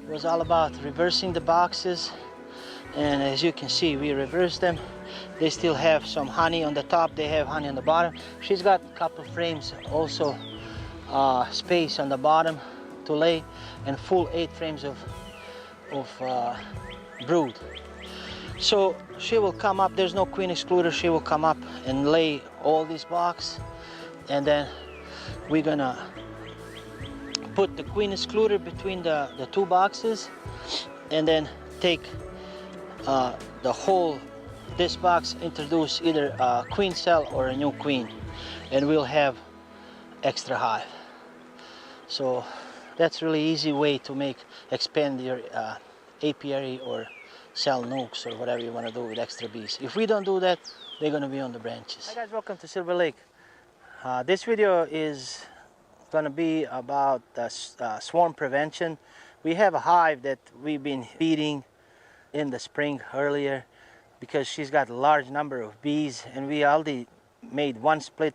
was all about reversing the boxes, and as you can see, we reversed them. They still have some honey on the top, they have honey on the bottom. She's got a couple frames also, space on the bottom to lay, and full 8 frames of brood. So she will come up, there's no queen excluder, she will come up and lay all these blocks, and then we're gonna put the queen excluder between the two boxes, and then take the whole this box, introduce either a queen cell or a new queen, and we'll have extra hive. So that's really easy way to expand your apiary or cell nukes or whatever you want to do with extra bees. If we don't do that, they're going to be on the branches. Hi guys, welcome to Silver Lake. This video is going to be about swarm prevention. We have a hive that we've been feeding in the spring earlier, because she's got a large number of bees, and we already made one split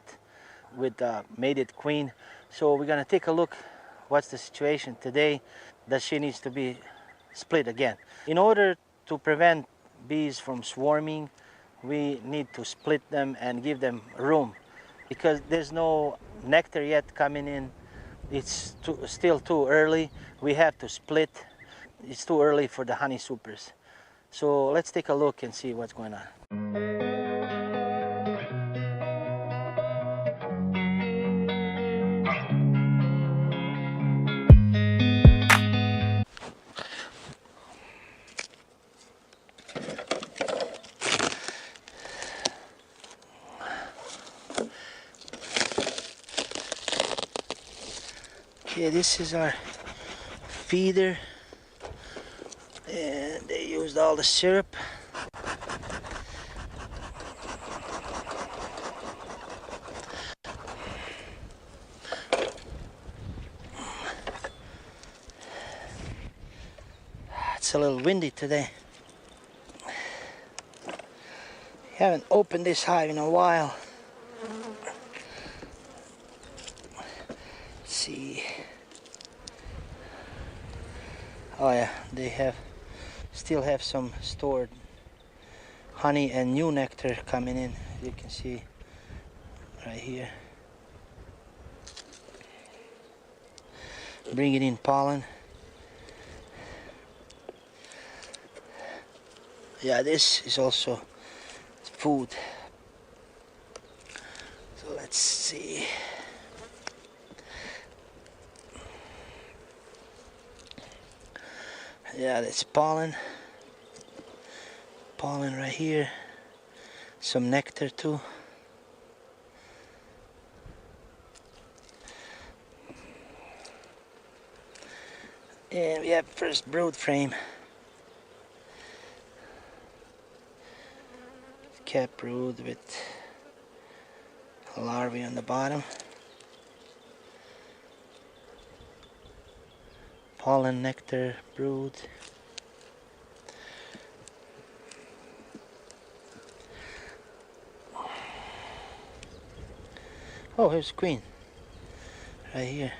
with mated queen. So we're gonna take a look what's the situation today, that she needs to be split again. In order to prevent bees from swarming, we need to split them and give them room, because there's no nectar yet coming in. It's still too early. We have to split. It's too early for the honey supers. So let's take a look and see what's going on. Okay, this is our feeder, and they used all the syrup. It's a little windy today. Haven't opened this hive in a while. Let's see. Oh yeah, they still have some stored honey and new nectar coming in. You can see right here. Bringing in pollen. Yeah, this is also food. So let's see. Yeah, that's pollen. Pollen right here. Some nectar too. And we have first brood frame. Cap brood with larvae on the bottom. Pollen nectar brood. Oh, here's queen. Right here.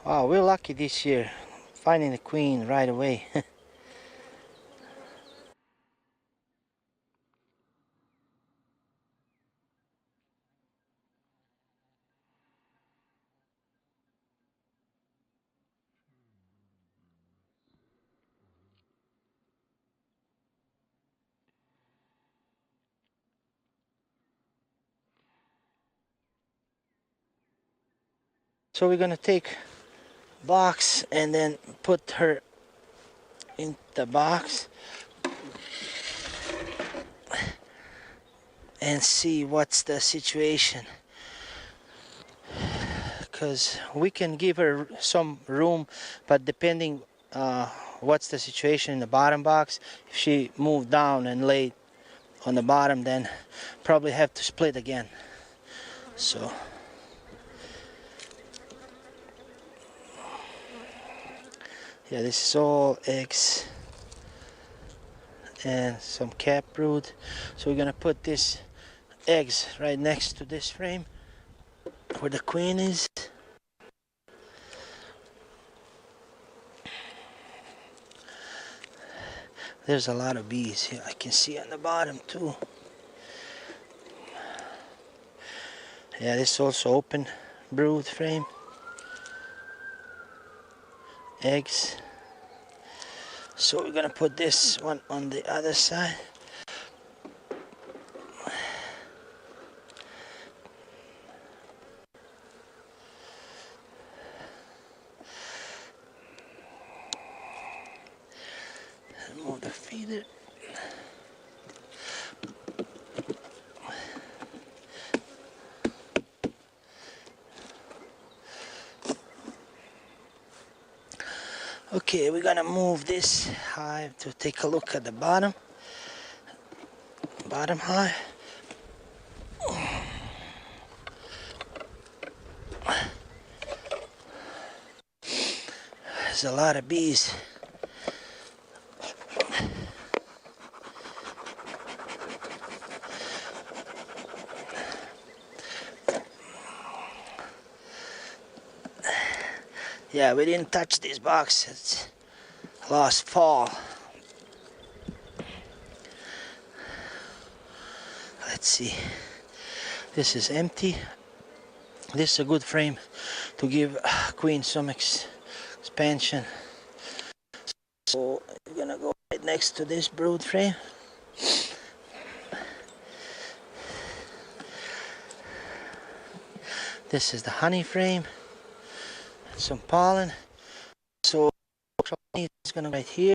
Wow, we're lucky this year. Finding the queen right away. So we're gonna take box and then put her in the box and see what's the situation, because we can give her some room, but depending what's the situation in the bottom box, if she moved down and laid on the bottom, then probably have to split again. So yeah, this is all eggs and some cap brood. So we're gonna put this eggs right next to this frame where the queen is. There's a lot of bees here. I can see on the bottom too. Yeah, this is also open brood frame. Eggs. So we're gonna put this one on the other side. Move the feeder. Okay, we're gonna move this hive to take a look at the bottom hive. There's a lot of bees. Yeah, we didn't touch this box. It's last fall. Let's see. This is empty. This is a good frame to give queen some expansion. So we're gonna go right next to this brood frame. This is the honey frame. Some pollen. So honey is gonna go right here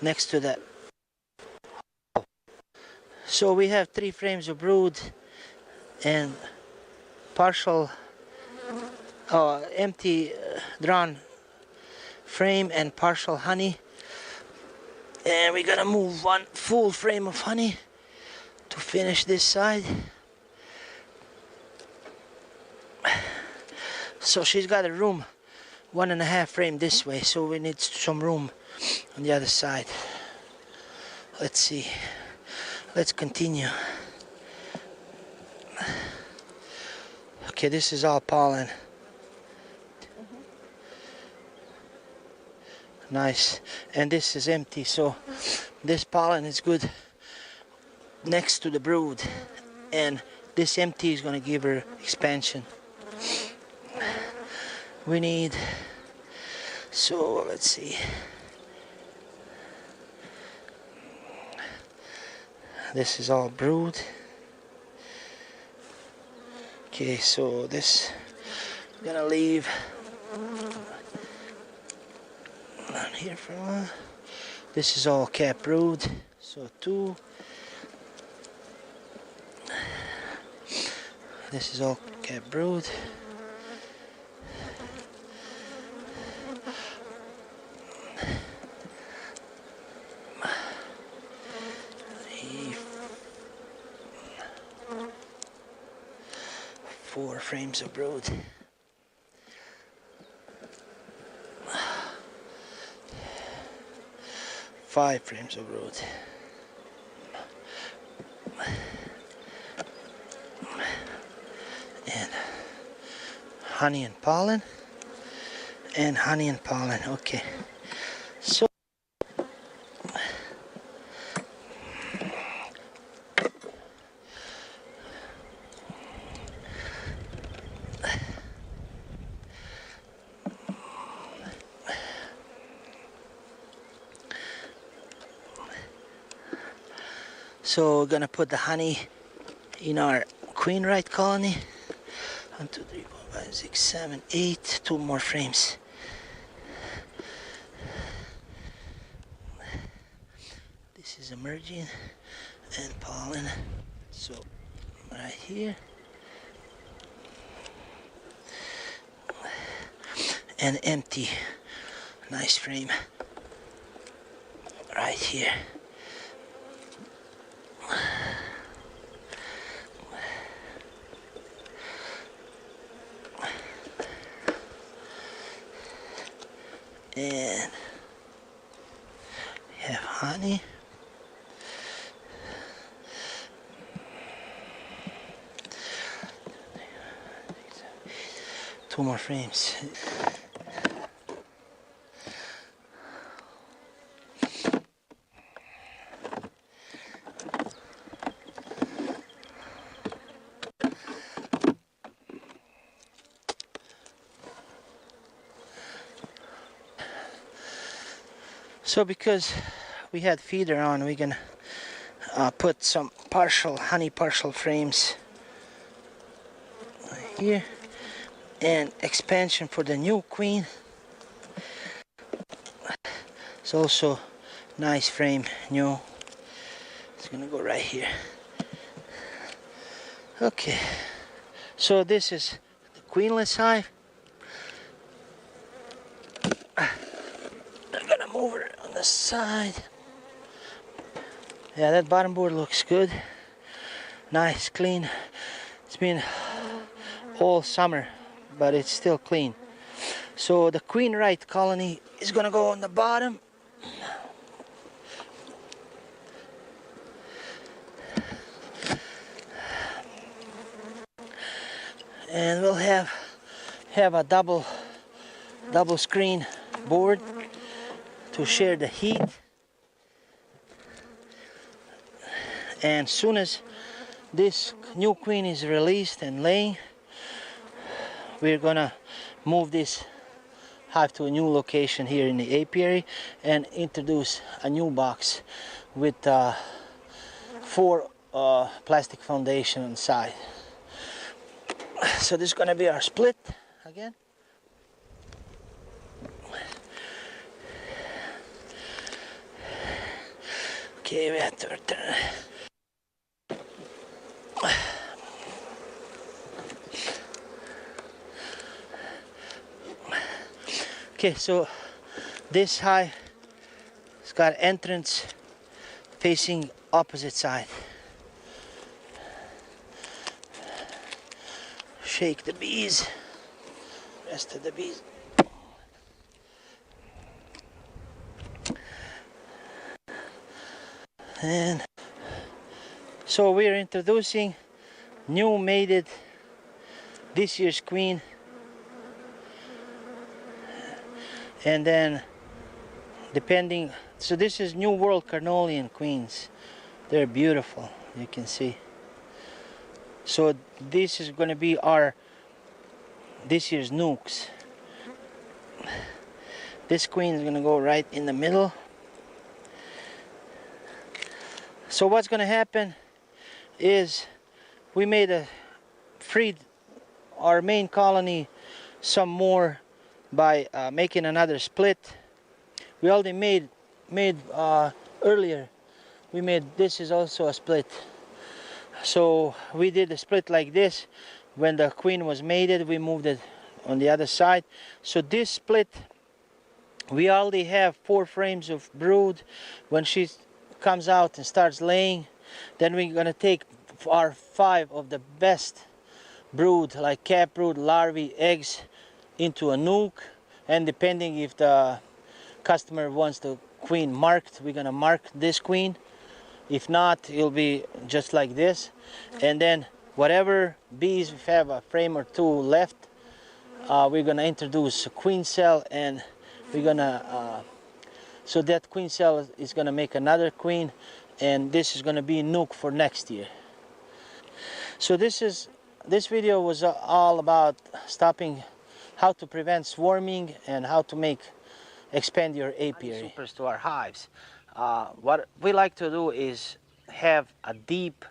next to that. So we have 3 frames of brood and partial empty drawn frame and partial honey, and we're gonna move one full frame of honey to finish this side. So she's got a room 1.5 frame this way, so we need some room on the other side. Let's see. let's continue. Okay, this is all pollen. Nice. And this is empty, so this pollen is good next to the brood, and this empty is going to give her expansion. We need, so let's see, this is all brood. Okay, so this I'm gonna leave on here for a while. This is all cap brood, so 2. This is all cap brood. Four frames of brood. Five frames of brood. And honey and pollen. And honey and pollen. Okay. So we're gonna put the honey in our queen right colony. 1, 2, 3, 4, 5, 6, 7, 8. 2 more frames. This is emerging and pollen. So right here. And empty. Nice frame. Right here. And we have honey. Two more frames. So because we had feeder on, we can put some honey partial frames right here, and expansion for the new queen. It's also nice frame, new. It's gonna go right here. Okay, so this is the queenless hive. I'm gonna move her on the side. Yeah, that bottom board looks good. Nice, clean. It's been all summer, but it's still clean. So the queen right colony is gonna go on the bottom. And we'll have a double screen board to share the heat. And soon as this new queen is released and laying, we're gonna move this hive to a new location here in the apiary and introduce a new box with 4 plastic foundation on the side. So this is gonna be our split again. Okay, we have to return. Okay, so this hive has got entrance facing opposite side. Shake the bees, rest of the bees. And So we're introducing new mated this year's queen, and then depending, so this is New World Carnelian queens. They're beautiful, you can see. So this is going to be our this year's nukes. This queen is going to go right in the middle. So what's going to happen is we freed our main colony some more by making another split. We already made earlier. We made, this is also a split. So we did a split like this. When the queen was mated, we moved it on the other side. So this split, we already have 4 frames of brood. When she comes out and starts laying, then we're gonna take our 5 of the best brood, like cap brood, larvae, eggs, into a nuke. And depending if the customer wants the queen marked, we're gonna mark this queen. If not, it'll be just like this. And then whatever bees, if we have a frame or 2 left, we're gonna introduce a queen cell, and we're gonna so that queen cell is gonna make another queen, and this is gonna be nuke for next year. So this video was all about stopping, how to prevent swarming and how to expand your apiary. Supers to our hives. What we like to do is have a deep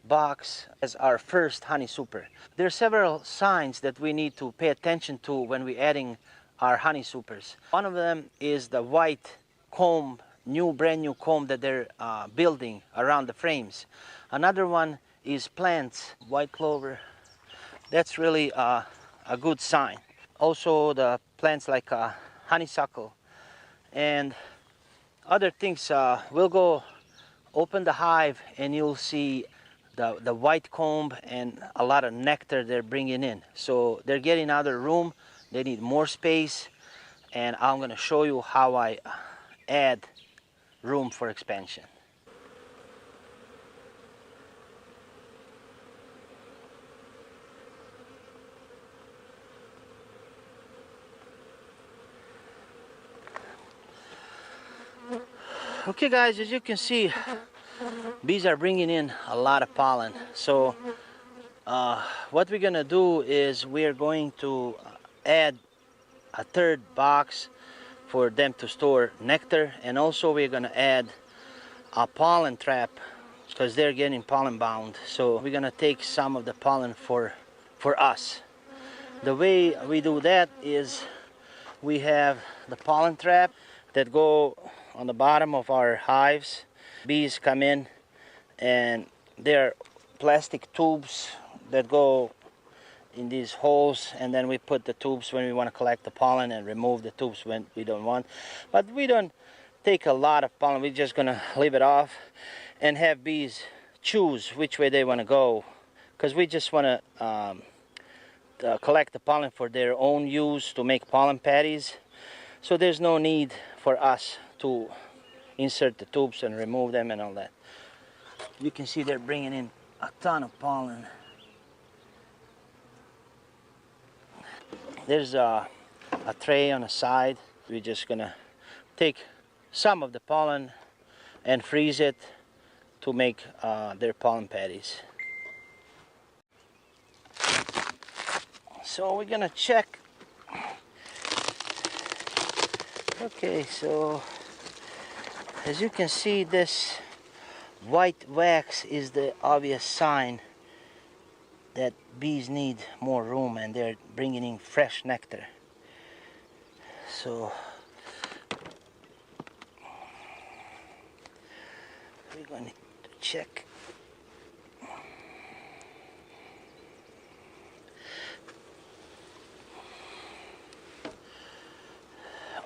box as our first honey super. There are several signs that we need to pay attention to when we're adding our honey supers. One of them is the white comb, brand new comb that they're building around the frames. Another one is plants, white clover. That's really a good sign. Also the plants like honeysuckle and other things. We'll go open the hive and you'll see the white comb and a lot of nectar they're bringing in. So they're getting out of the room, they need more space, and I'm going to show you how I add room for expansion. Okay guys, as you can see, bees are bringing in a lot of pollen. So what we're gonna do is we're going to add a 3rd box for them to store nectar, and also we're gonna add a pollen trap because they're getting pollen bound. So we're gonna take some of the pollen for us. The way we do that is we have the pollen trap that go on the bottom of our hives. Bees come in and there are plastic tubes that go in these holes, and then we put the tubes when we want to collect the pollen and remove the tubes when we don't want. But we don't take a lot of pollen, we're just gonna leave it off and have bees choose which way they want to go, because we just want to collect the pollen for their own use to make pollen patties. So there's no need for us to insert the tubes and remove them and all that. You can see they're bringing in a ton of pollen. There's a tray on the side. We're just gonna take some of the pollen and freeze it to make their pollen patties. So we're gonna check. Okay, so as you can see, this white wax is the obvious sign that bees need more room and they're bringing in fresh nectar. So we're going to check.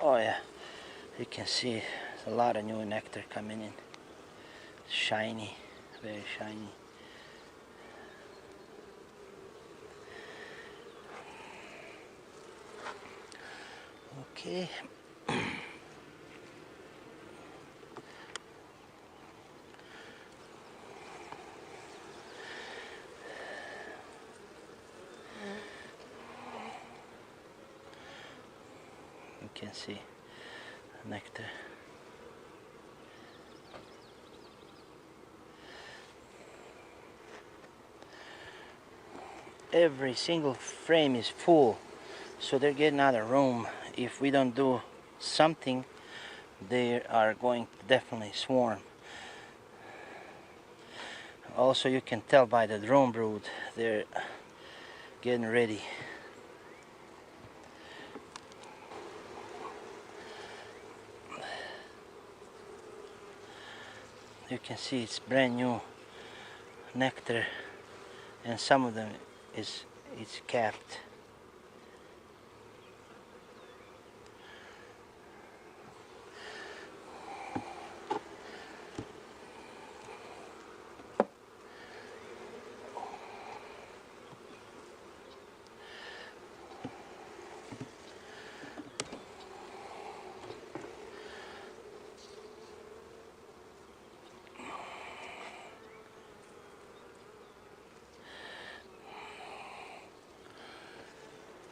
Oh yeah, you can see there's a lot of new nectar coming in. Shiny, very shiny. Okay. can see nectar. Every single frame is full, so they're getting out of room. If we don't do something, they are going to definitely swarm. Also, you can tell by the drone brood, they're getting ready. You can see it's brand new nectar, and some of them is capped.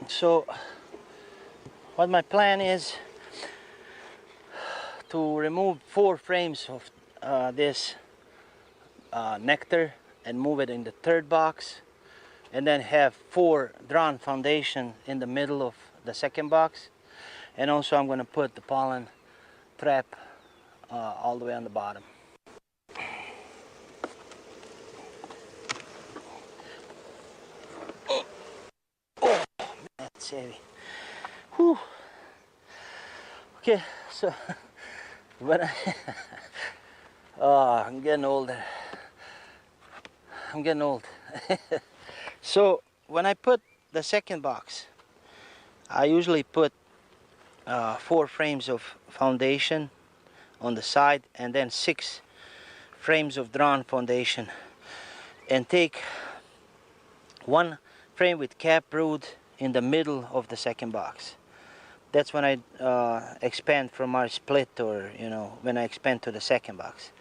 So what my plan is to remove 4 frames of this nectar and move it in the 3rd box, and then have 4 drawn foundation in the middle of the 2nd box. And also I'm going to put the pollen trap all the way on the bottom. That's heavy. Whew. Okay, so when oh, I'm getting older. I'm getting old. So when I put the 2nd box, I usually put 4 frames of foundation on the side, and then 6 frames of drawn foundation, and take 1 frame with cap brood in the middle of the 2nd box. That's when I expand from our split, or when I expand to the 2nd box.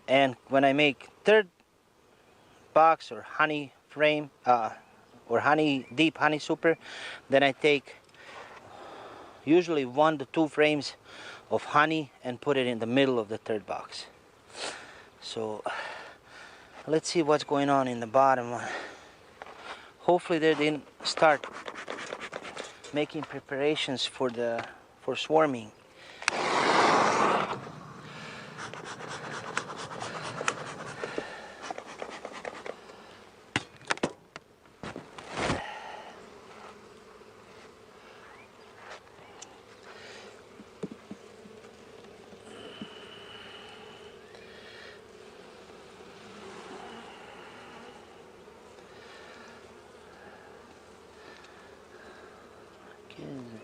And when I make 3rd box or honey frame or deep honey super, then I take usually 1 to 2 frames of honey and put it in the middle of the 3rd box. So let's see what's going on in the bottom one. Hopefully they didn't start making preparations for swarming.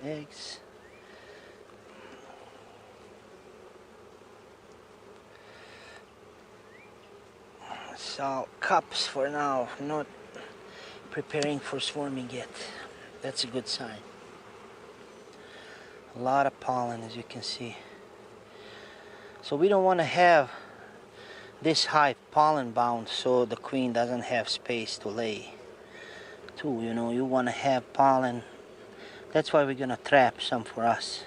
Eggs. So cups for now, not preparing for swarming yet. That's a good sign. A lot of pollen, as you can see. So we don't want to have this hive pollen bound, so the queen doesn't have space to lay. Too, you want to have pollen. That's why we're gonna trap some for us.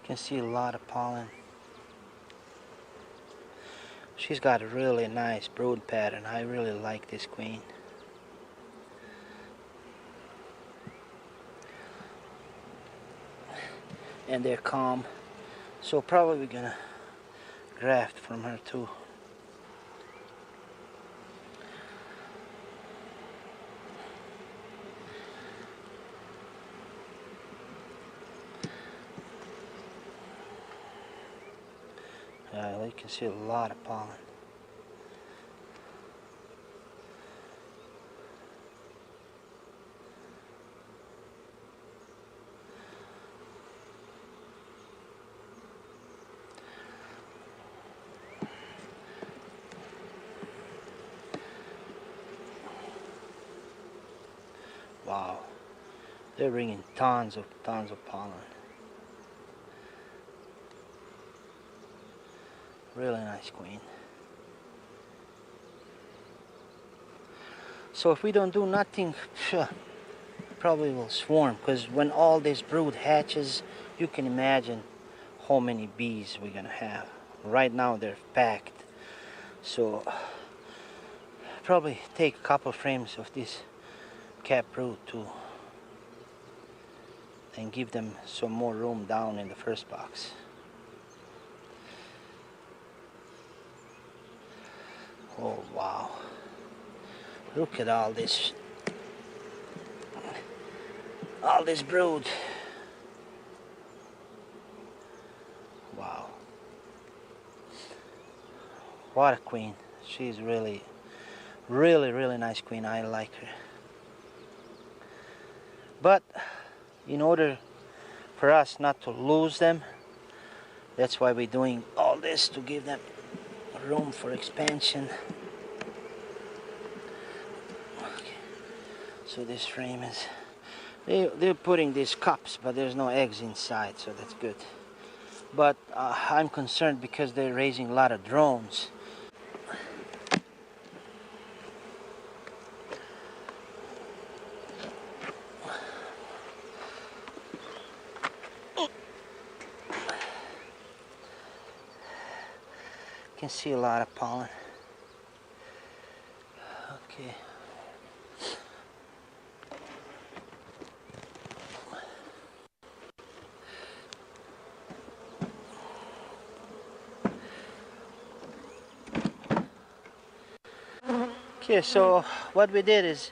You can see a lot of pollen. She's got a really nice brood pattern. I really like this queen. And they're calm. So probably we're gonna graft from her too. You can see a lot of pollen. Wow, they're bringing tons of pollen. Really nice queen. So if we don't do nothing, probably will swarm, because when all this brood hatches, you can imagine how many bees we're gonna have. Right now they're packed, so probably take a couple frames of this cap brood too and give them some more room down in the first box. Oh wow, look at all this brood. Wow, what a queen. She's really nice queen. I like her. But in order for us not to lose them, that's why we're doing all this, to give them room for expansion. Okay. So this frame is, they're putting these cups, but there's no eggs inside, so that's good. But I'm concerned because they're raising a lot of drones. Can see a lot of pollen. Okay. Okay, so what we did is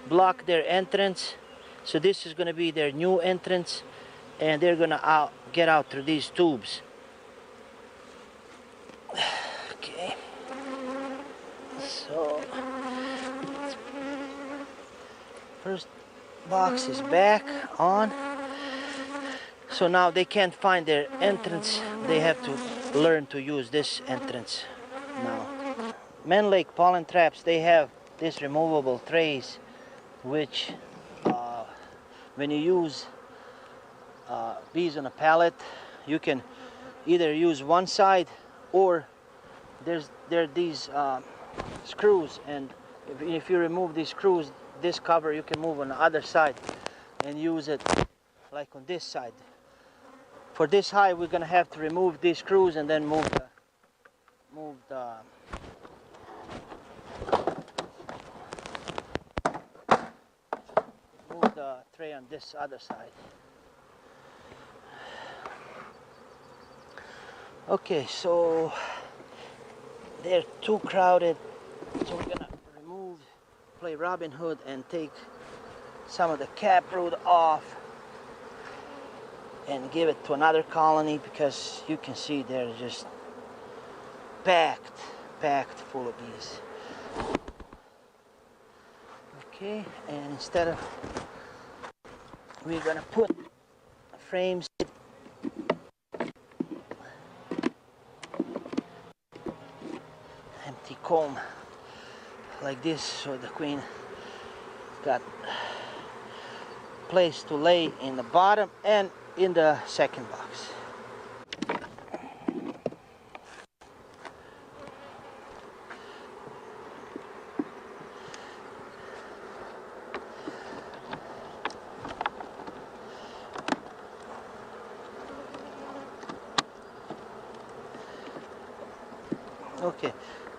block their entrance. So this is going to be their new entrance, and they're going to get out through these tubes. Okay. So first box is back on. So now they can't find their entrance. They have to learn to use this entrance now. Man Lake pollen traps, they have these removable trays, which when you use bees on a pallet, you can either use one side, or there are these screws, and if you remove these screws, this cover you can move on the other side and use it like on this side. For this high, we're gonna have to remove these screws and then move the tray on this other side. Okay, so they're too crowded, so we're gonna play Robin Hood and take some of the cap brood off and give it to another colony, because you can see they're just packed full of bees. Okay, and instead of, we're gonna put frames empty comb like this, so the queen got place to lay in the bottom and in the second box. Okay,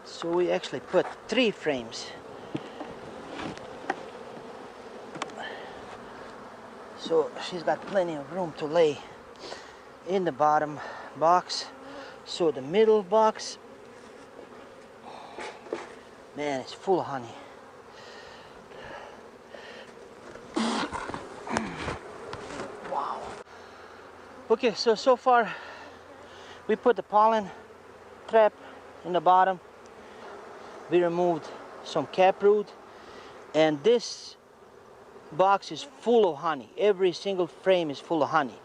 so we actually put 3 frames. So she's got plenty of room to lay in the bottom box. So the middle box, man, it's full of honey. Wow. Okay, so far we put the pollen trap in the bottom. We removed some cap brood, and this box is full of honey. Every single frame is full of honey.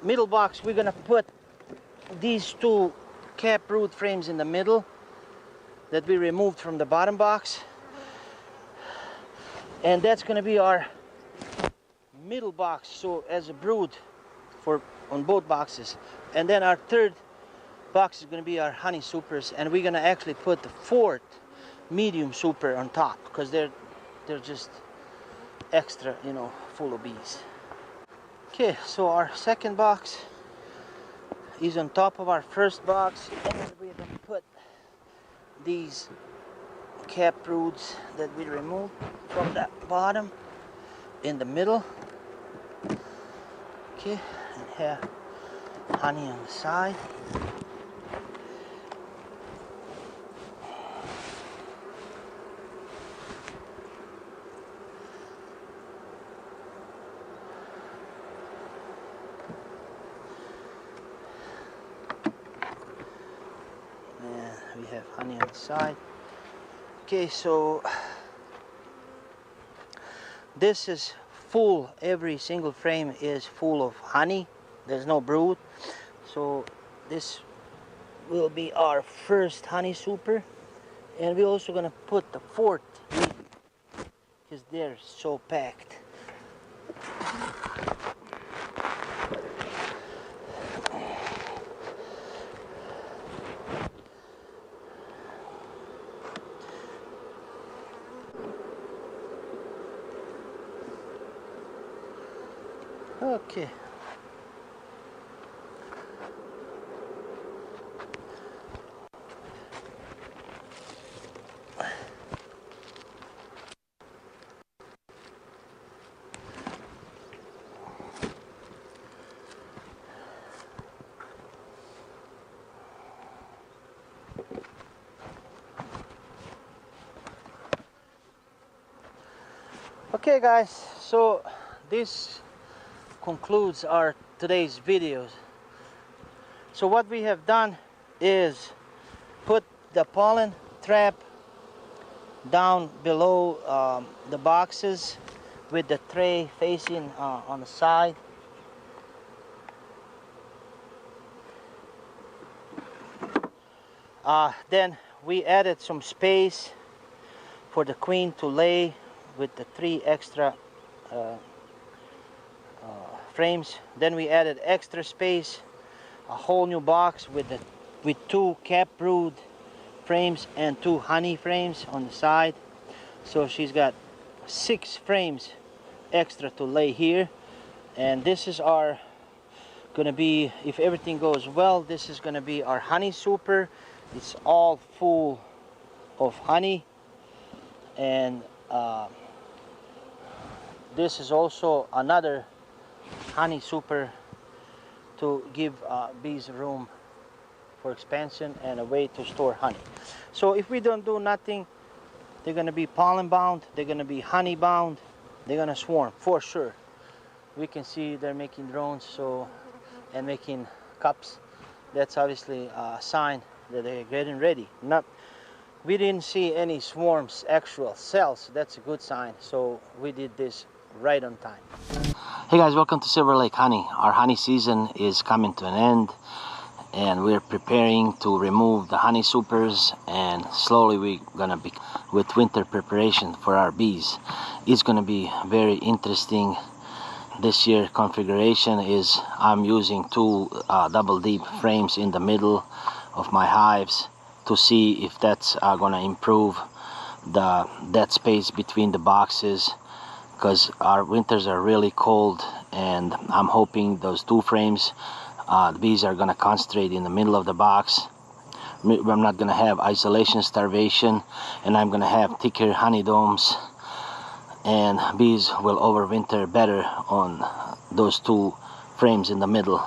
Middle box, we're gonna put these 2 cap brood frames in the middle that we removed from the bottom box, and that's gonna be our middle box, so as a brood for on both boxes, and then our third box is going to be our honey supers, and we're going to actually put the fourth medium super on top because they're just extra, you know, full of bees. Okay, so our second box is on top of our first box, and we're going to put these cap broods that we removed from the bottom in the middle. Okay, and have honey on the side. And we have honey on the side. Okay, so this is full, every single frame is full of honey. There's no brood. So this will be our first honey super, and we're also gonna put the fourth because they're so packed. Okay. Okay guys, so this concludes our today's videos. So what we have done is put the pollen trap down below the boxes with the tray facing on the side. Then we added some space for the queen to lay with the 3 extra frames. Then we added extra space, a whole new box with 2 cap brood frames and 2 honey frames on the side. So she's got 6 frames extra to lay here, and this is our gonna be, if everything goes well, this is gonna be our honey super. It's all full of honey, and this is also another honey super to give bees room for expansion and a way to store honey. So if we don't do nothing, they're going to be pollen bound, they're going to be honey bound, they're going to swarm for sure. We can see they're making drones and making cups. That's obviously a sign that they're getting ready. We didn't see any swarms, actual cells. That's a good sign. So we did this right on time. Hey guys, welcome to Silver Lake Honey. Our honey season is coming to an end, and we're preparing to remove the honey supers, and slowly we're gonna be with winter preparation for our bees. It's gonna be very interesting. This year configuration is I'm using 2 double deep frames in the middle of my hives to see if that's gonna improve the dead space between the boxes, because our winters are really cold, and I'm hoping those 2 frames, the bees are gonna concentrate in the middle of the box. I'm not gonna have isolation starvation, and I'm gonna have thicker honey domes, and bees will overwinter better on those 2 frames in the middle.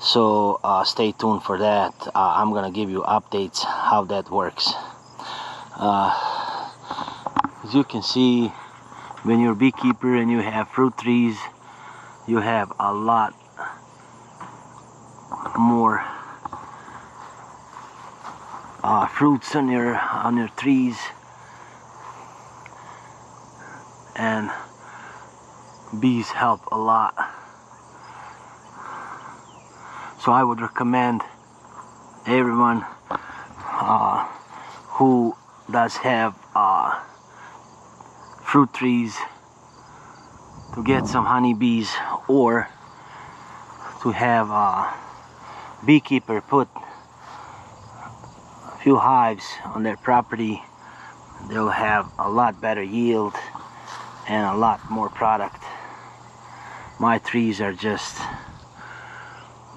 So stay tuned for that. I'm gonna give you updates how that works. As you can see, when you're a beekeeper and you have fruit trees, you have a lot more fruits on your trees, and bees help a lot. So I would recommend everyone who does have fruit trees to get some honeybees, or to have a beekeeper put a few hives on their property. They'll have a lot better yield and a lot more product. My trees are just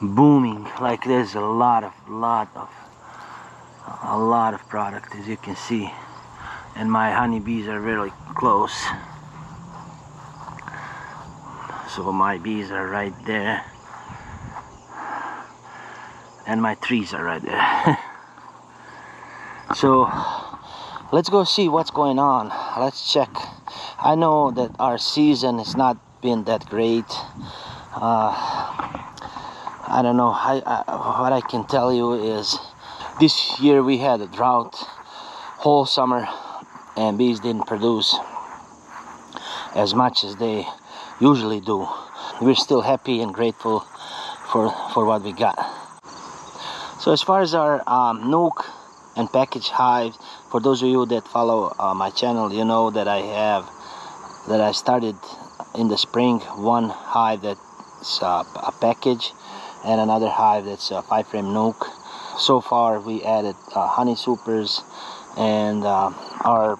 booming. Like there's a lot of product, as you can see, and my honeybees are really close. So my bees are right there, and my trees are right there. So let's go see what's going on. Let's check. I know that our season has not been that great. I don't know. What I can tell you is this year we had a drought whole summer, and bees didn't produce as much as they usually do. We're still happy and grateful for what we got. So as far as our nuke and package hive, for those of you that follow my channel, you know that I started in the spring one hive that's a package, and another hive that's a 5-frame nuke. So far we added honey supers, and our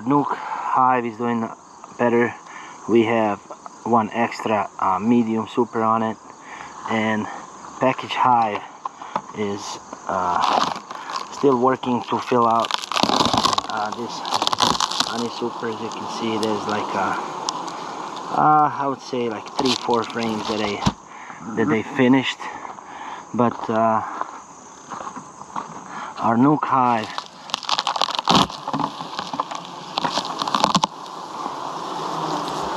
nuke hive is doing better. We have one extra medium super on it, and package hive is still working to fill out this honey super. As you can see, there's like I would say like 3-4 frames that they finished, but our nuke hive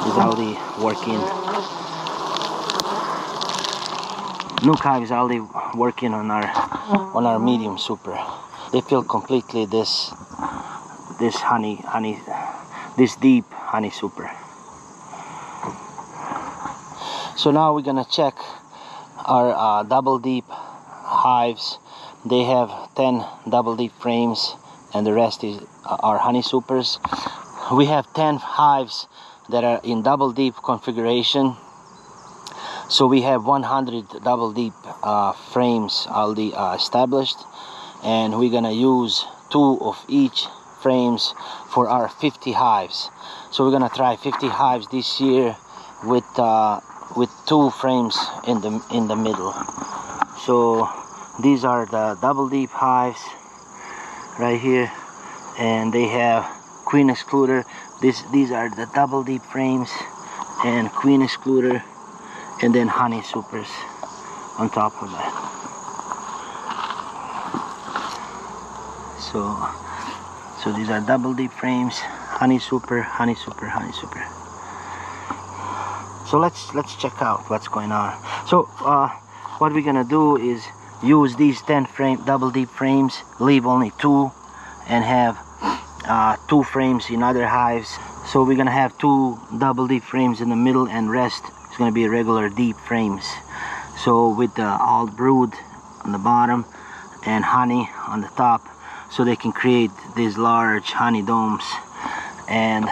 is already working. Nuke hive is already working on our medium super. They fill completely this deep honey super. So now we're gonna check our double deep hives. They have 10 double deep frames, and the rest is our honey supers. We have 10 hives that are in double deep configuration, so we have 100 double deep frames already established, and we're gonna use 2 of each frames for our 50 hives. So we're gonna try 50 hives this year with 2 frames in the middle. So these are the double deep hives right here, and they have queen excluder. These are the double deep frames and queen excluder, and then honey supers on top of that. So these are double deep frames, honey super, honey super, honey super. So let's check out what's going on. So what we're gonna do is use these 10 double deep frames, leave only 2, and have 2 frames in other hives. So we're gonna have 2 double deep frames in the middle, and rest is gonna be regular deep frames. So with the all brood on the bottom and honey on the top, so they can create these large honey domes. And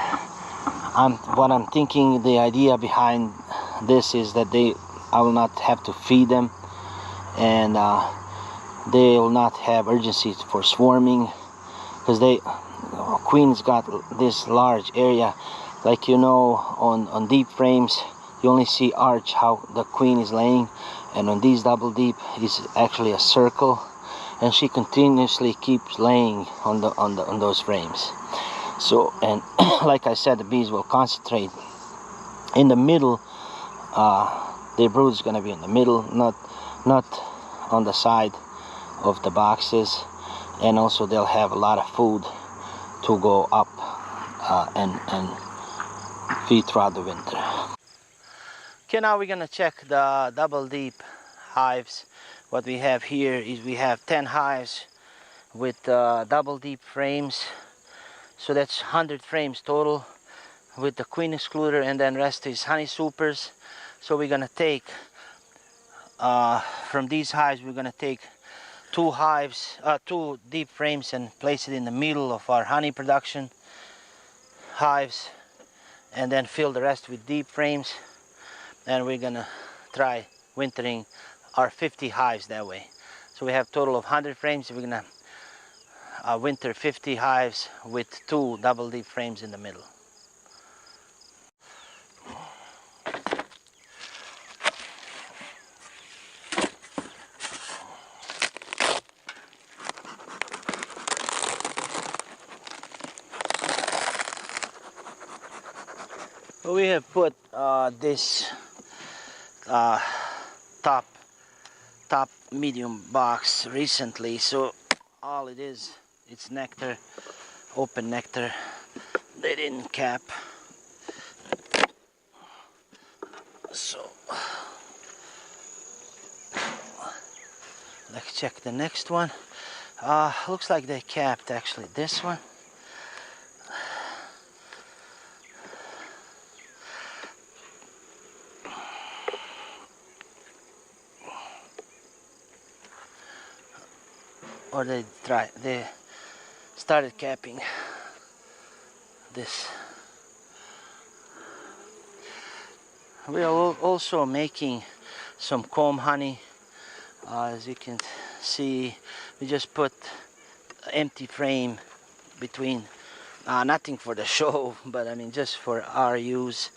what I'm thinking, the idea behind this is that I will not have to feed them, and they will not have urgency for swarming, because queen's got this large area. Like, you know, on deep frames you only see arch how the queen is laying, and on these double deep is actually a circle, and she continuously keeps laying on those frames. So, and like I said, the bees will concentrate in the middle. Their brood is going to be in the middle, not on the side of the boxes, and also they'll have a lot of food to go up and feed throughout the winter. Okay, now we're gonna check the double deep hives. What we have here is we have 10 hives with double deep frames, so that's 100 frames total with the queen excluder, and then rest is honey supers. So we're gonna take from these hives, we're gonna take 2 deep frames and place it in the middle of our honey production hives, and then fill the rest with deep frames, and we're gonna try wintering our 50 hives that way. So we have a total of 100 frames. We're gonna winter 50 hives with 2 double deep frames in the middle. We have put this top medium box recently, so all it is, it's nectar, open nectar. They didn't cap, so let's check the next one. Looks like they capped actually this one. Or they started capping this. We are also making some comb honey. As you can see, we just put empty frame between, nothing for the show, but I mean just for our use.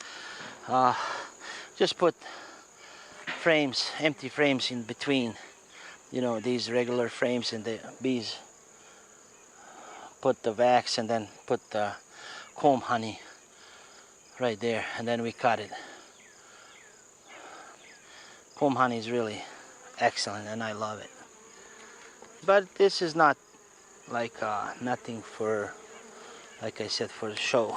Just put frames, empty frames in between, you know, these regular frames, and the bees put the wax and then put the comb honey right there, and then we cut it. Comb honey is really excellent and I love it. But this is not like nothing for, like I said, for the show.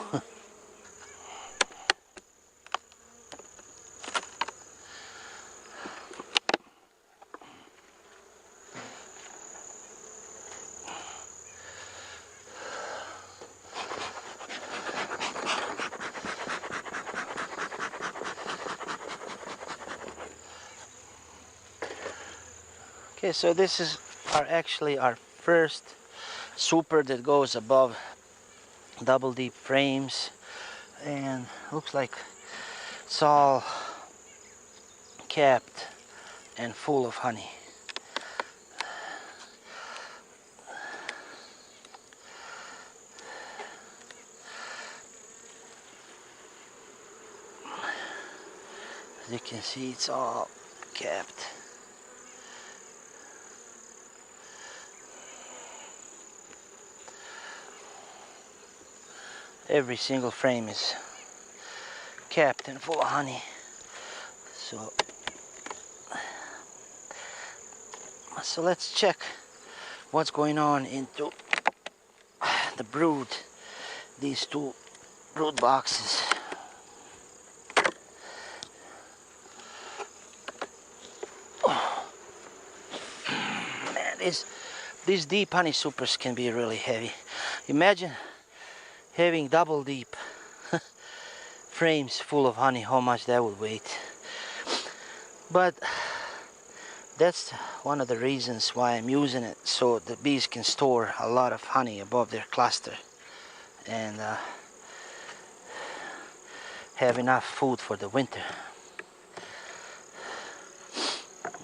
Okay, so this is actually our first super that goes above double deep frames, and looks like it's all capped and full of honey. As you can see, it's all capped. Every single frame is capped and full of honey. So let's check what's going on into the brood, these 2 brood boxes. Man, these deep honey supers can be really heavy. Imagine having double deep frames full of honey, how much that would weigh. But that's one of the reasons why I'm using it, so the bees can store a lot of honey above their cluster and have enough food for the winter.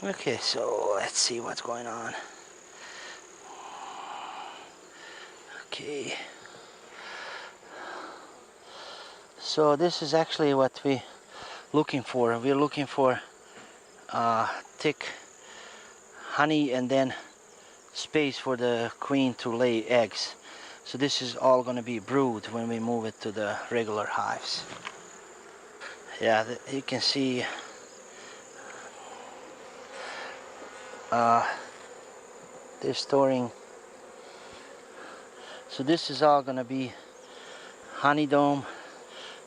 Okay, so let's see what's going on. Okay. So this is actually what we're looking for. We're looking for thick honey and then space for the queen to lay eggs. So this is all going to be brood when we move it to the regular hives. Yeah, you can see they're storing. So this is all going to be honey dome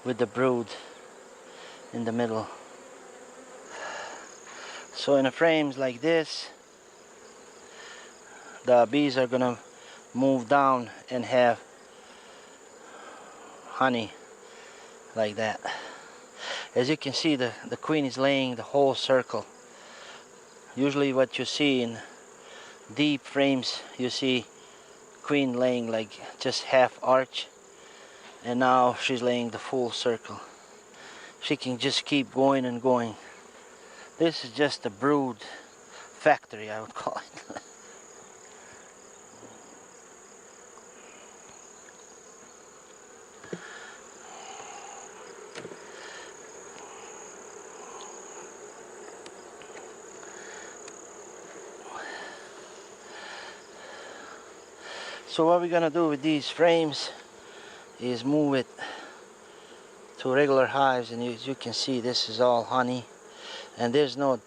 with the brood in the middle. So in a frames like this, the bees are gonna move down and have honey like that. As you can see, the queen is laying the whole circle. Usually what you see in deep frames, you see queen laying like just half arch, and now she's laying the full circle. She can just keep going and going. This is just a brood factory, I would call it. So what we're gonna do with these frames is move it to regular hives, and as you can see, this is all honey, and there's no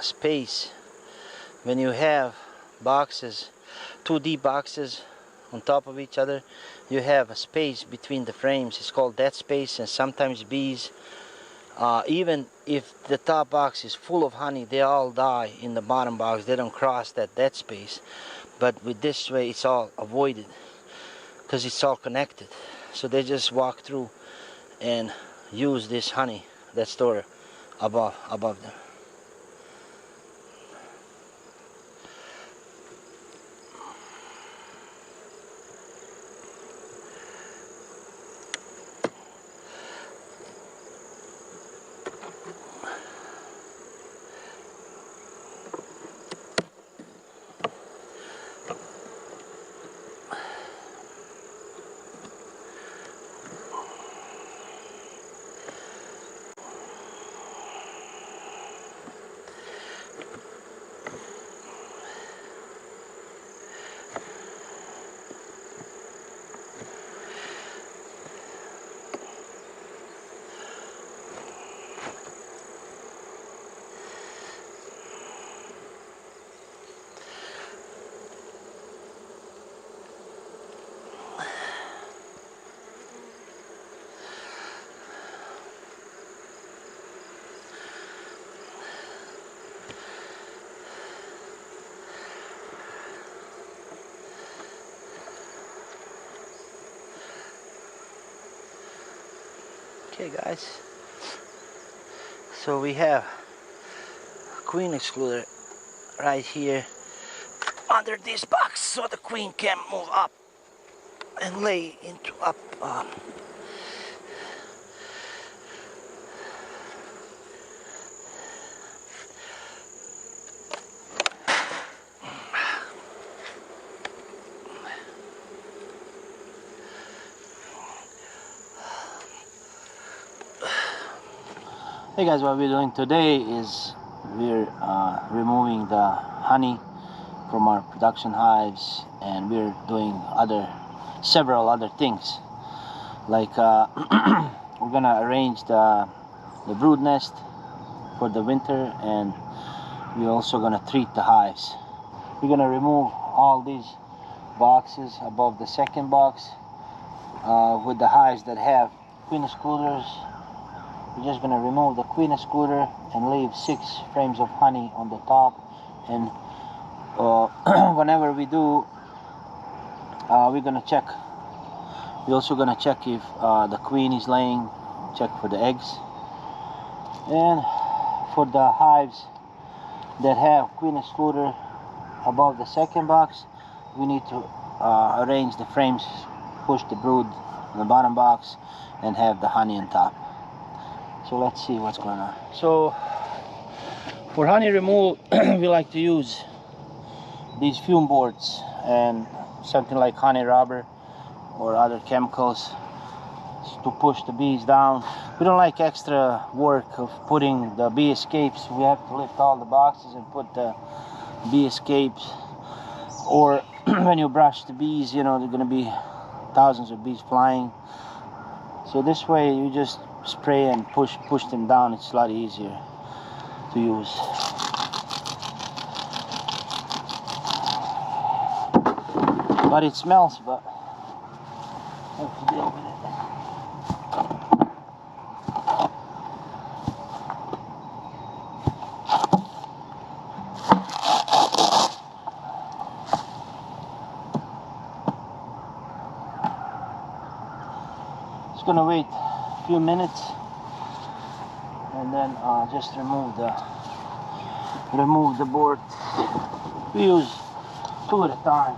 space. When you have boxes, 2 deep boxes on top of each other, you have a space between the frames. It's called dead space, and sometimes bees, even if the top box is full of honey, they all die in the bottom box. They don't cross that dead space. But with this way, it's all avoided because it's all connected. So they just walk through and use this honey that's stored above them. Okay guys, so we have a queen excluder right here under this box, so the queen can move up and lay into up. Hey guys, what we're doing today is we're removing the honey from our production hives, and we're doing several other things, like we're gonna arrange the brood nest for the winter, and we're also gonna treat the hives. We're gonna remove all these boxes above the second box with the hives that have queen excluders. We're just going to remove the queen excluder and leave 6 frames of honey on the top, and whenever we do, we're going to check. We're also going to check if the queen is laying, check for the eggs. And for the hives that have queen excluder above the second box, we need to arrange the frames, push the brood in the bottom box, and have the honey on top. So let's see what's going on. So for honey removal, we like to use these fume boards and something like honey rubber or other chemicals to push the bees down. We don't like extra work of putting the bee escapes. We have to lift all the boxes and put the bee escapes, or when you brush the bees, you know, there are going to be thousands of bees flying. So this way you just spray and push them down. It's a lot easier to use. But it smells, but have to deal with it. Just gonna wait a few minutes, and then just remove the board. We use 2 at a time.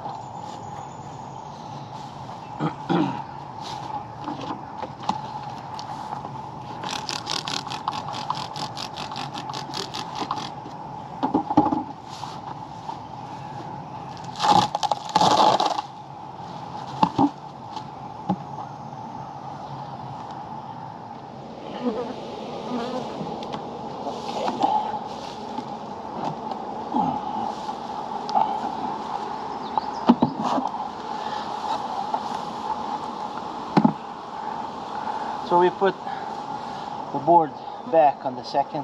So we put the board back on the second.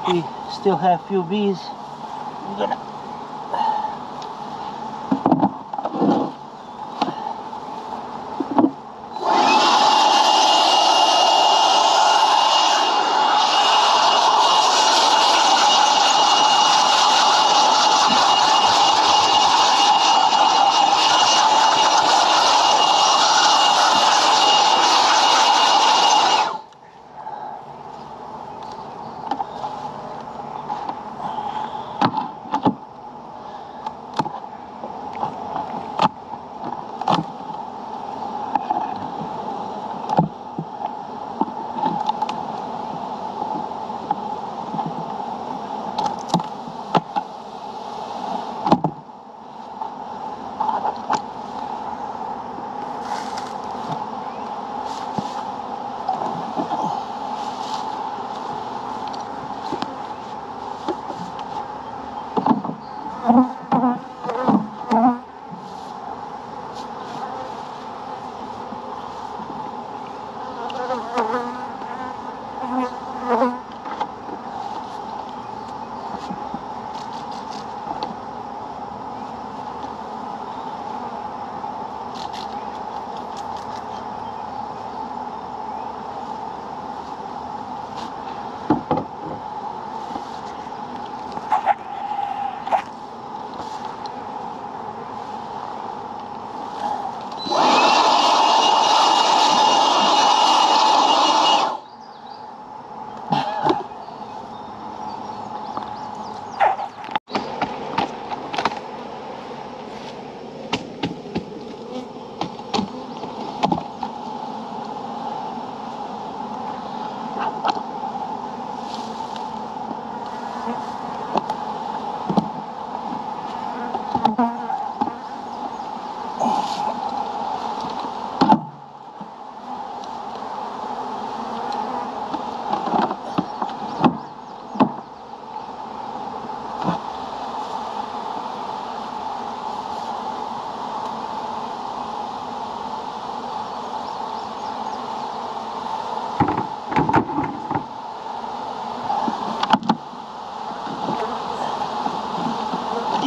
We still have few bees. I'm gonna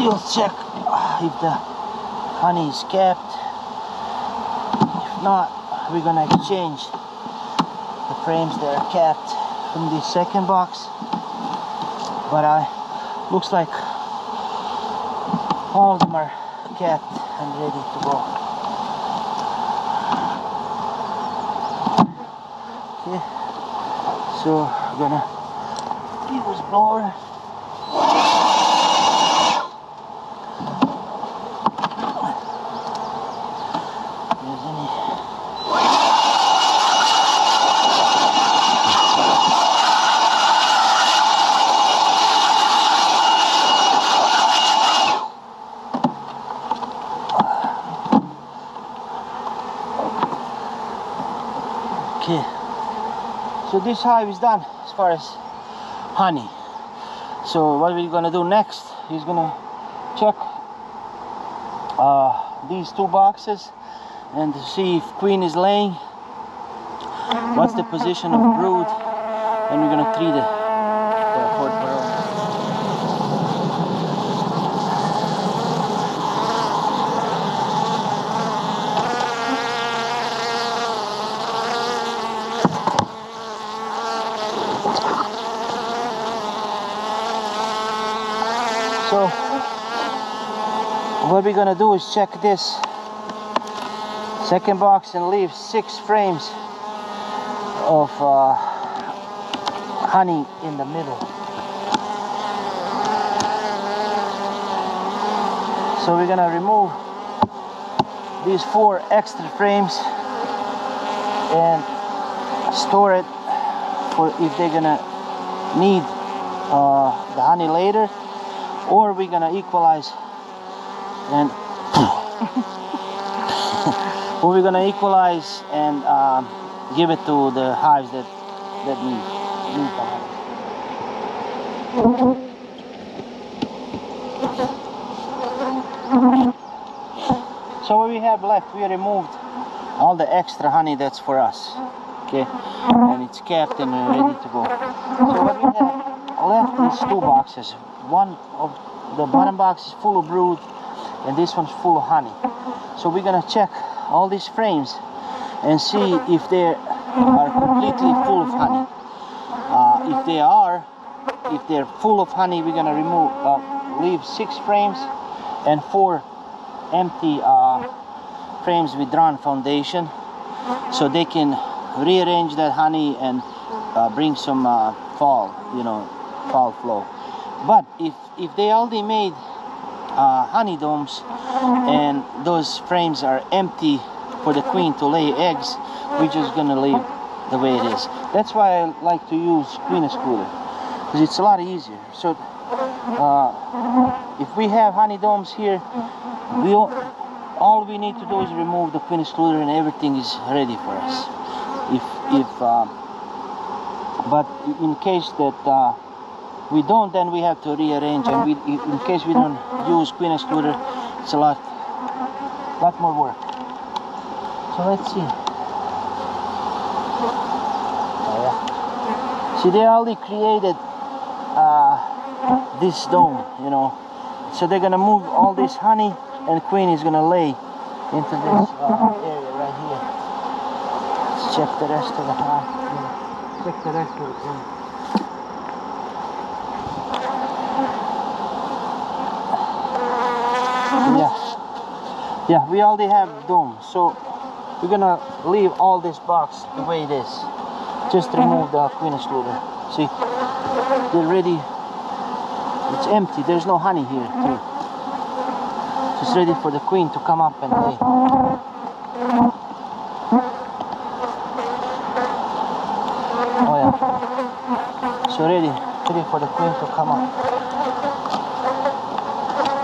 you'll check if the honey is capped. If not, we're gonna exchange the frames that are capped from the second box. But looks like all of them are capped and ready to go. Okay, so we're gonna use blower. Okay, so this hive is done as far as honey. So what we're gonna do next is gonna check these two boxes and to see if queen is laying, what's the position of brood, and we're gonna treat the Fort Barone. So what we're gonna do is check this second box and leave 6 frames of honey in the middle. So we're gonna remove these 4 extra frames and store it for if they're gonna need the honey later, or we're gonna equalize and or we're gonna equalize and give it to the hives that need the honey. So what we have left, we removed all the extra honey that's for us. Okay, and it's capped and ready to go. So what we have left is two boxes. One of the bottom box is full of brood, and this one's full of honey. So we're gonna check all these frames and see if they are completely full of honey. If they're full of honey, we're gonna leave 6 frames and 4 empty frames with drawn foundation, so they can rearrange that honey and bring some fall flow. But if they already made honey domes and those frames are empty for the queen to lay eggs, we're just gonna leave the way it is. That's why I like to use queen excluder, because it's a lot easier. So if we have honey domes here, all we need to do is remove the queen excluder and everything is ready for us. But in case that we don't, then we have to rearrange, and in case we don't use queen excluder, it's a lot more work. So let's see. Oh, yeah. See, they already created this dome, so they're gonna move all this honey, and queen is gonna lay into this area right here. Let's check the rest of the hive. Check the rest of the queen. Yeah, we already have dome, so we're gonna leave all this box the way it is. Just remove the queen excluder. See, they're ready. It's empty. There's no honey here too. Just ready for the queen to come up and lay. Oh yeah. So ready for the queen to come up.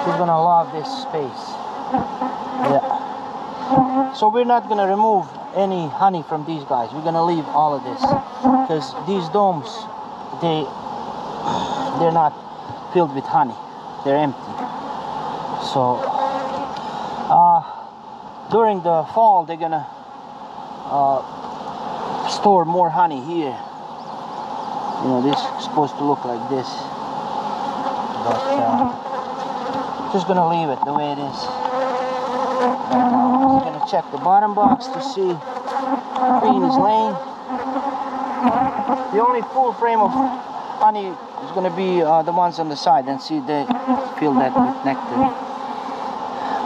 She's gonna love this space. Yeah. So we're not gonna remove any honey from these guys. We're gonna leave all of this, because these domes, they're not filled with honey. They're empty. So during the fall, they're gonna store more honey here. This is supposed to look like this, but just gonna leave it the way it is. We're gonna check the bottom box to see queen is laying. The only full frame of honey is gonna be the ones on the side, and see, they fill that with nectar.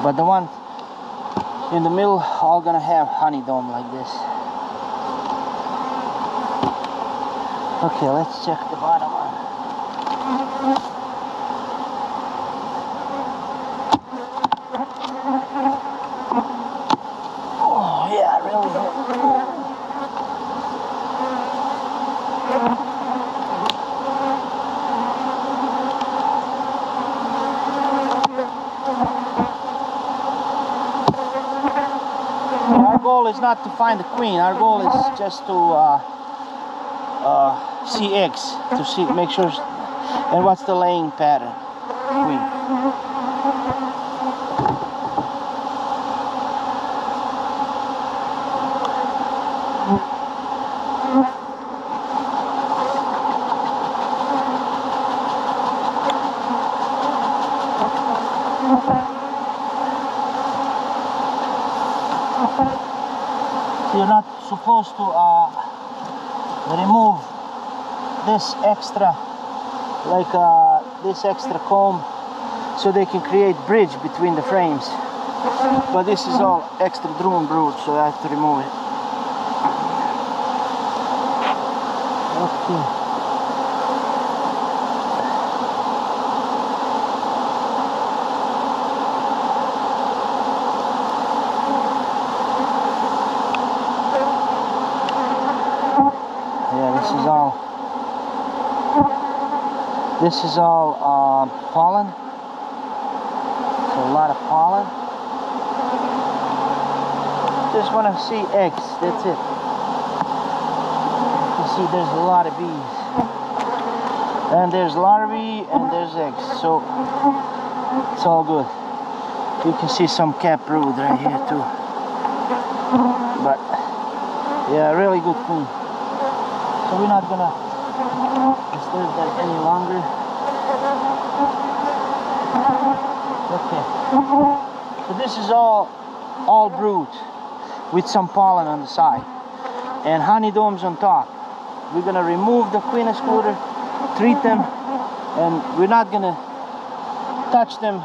But the one in the middle, all gonna have honey dome like this. Okay, let's check the bottom one. Oh yeah, really good. Our goal is not to find the queen. Our goal is just to see eggs, to make sure, and what's the laying pattern. Queen. You're not supposed to remove this extra, this extra comb, so they can create bridge between the frames. But this is all extra drone brood, so I have to remove it. Okay. This is all pollen, so a lot of pollen. Just want to see eggs, that's it. You see there's a lot of bees. And there's larvae and there's eggs, so it's all good. You can see some cap brood right here too. But yeah, really good queen. So we're not gonna disturb that any longer. Okay. So this is all brood with some pollen on the side and honey domes on top. We're gonna remove the queen excluder, treat them, and we're not gonna touch them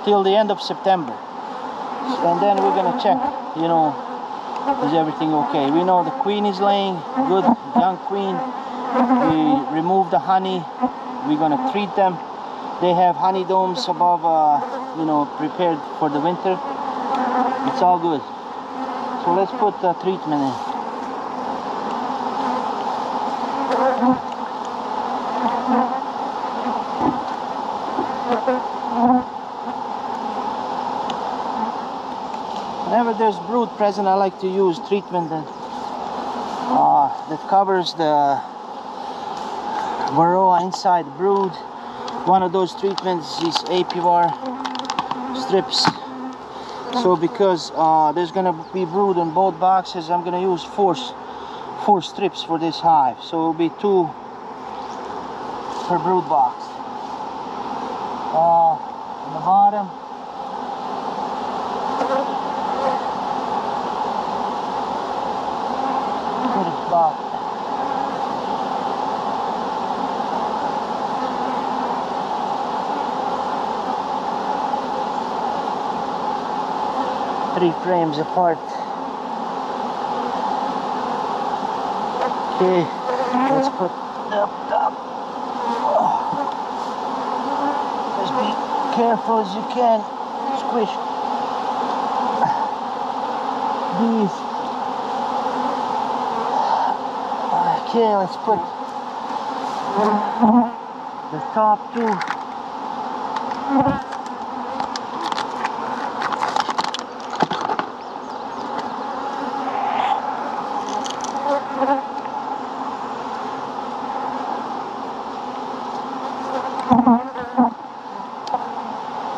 till the end of September. And then we're gonna check, you know, is everything okay. We know the queen is laying good, young queen. We remove the honey. We're gonna treat them. They have honey domes above, you know, prepared for the winter. It's all good. So let's put the treatment in. Whenever there's brood present, I like to use treatment that covers the varroa inside the brood. One of those treatments is APVAR strips. So because there's gonna be brood in both boxes, I'm gonna use four strips for this hive. So it'll be 2 per brood box. On the bottom, put it about 3 frames apart. Okay, let's put up top. Just be careful as you can. Squish these. Okay, let's put the top 2.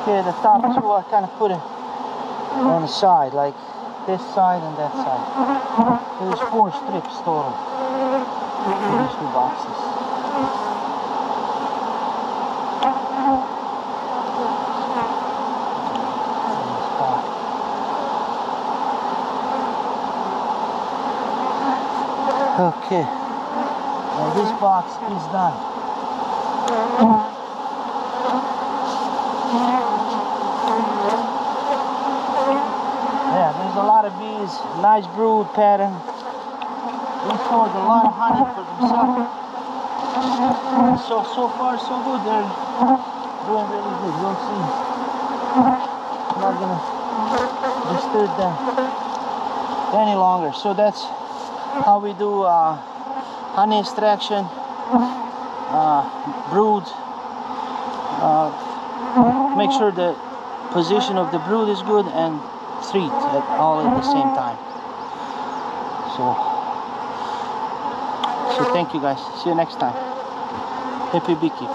Okay, the top 2 I kind of put it on the side, like this side and that side. There's 4 strips total in these 2 boxes. Okay, and this box is done. Yeah, there's a lot of bees, nice brood pattern. They stored a lot of honey for themselves. So far so good. They're doing really good. You'll see. I'm not gonna disturb them any longer. So that's how we do honey extraction, brood. Make sure the position of the brood is good and treat all at the same time. So thank you guys. See you next time. Happy beekeeping.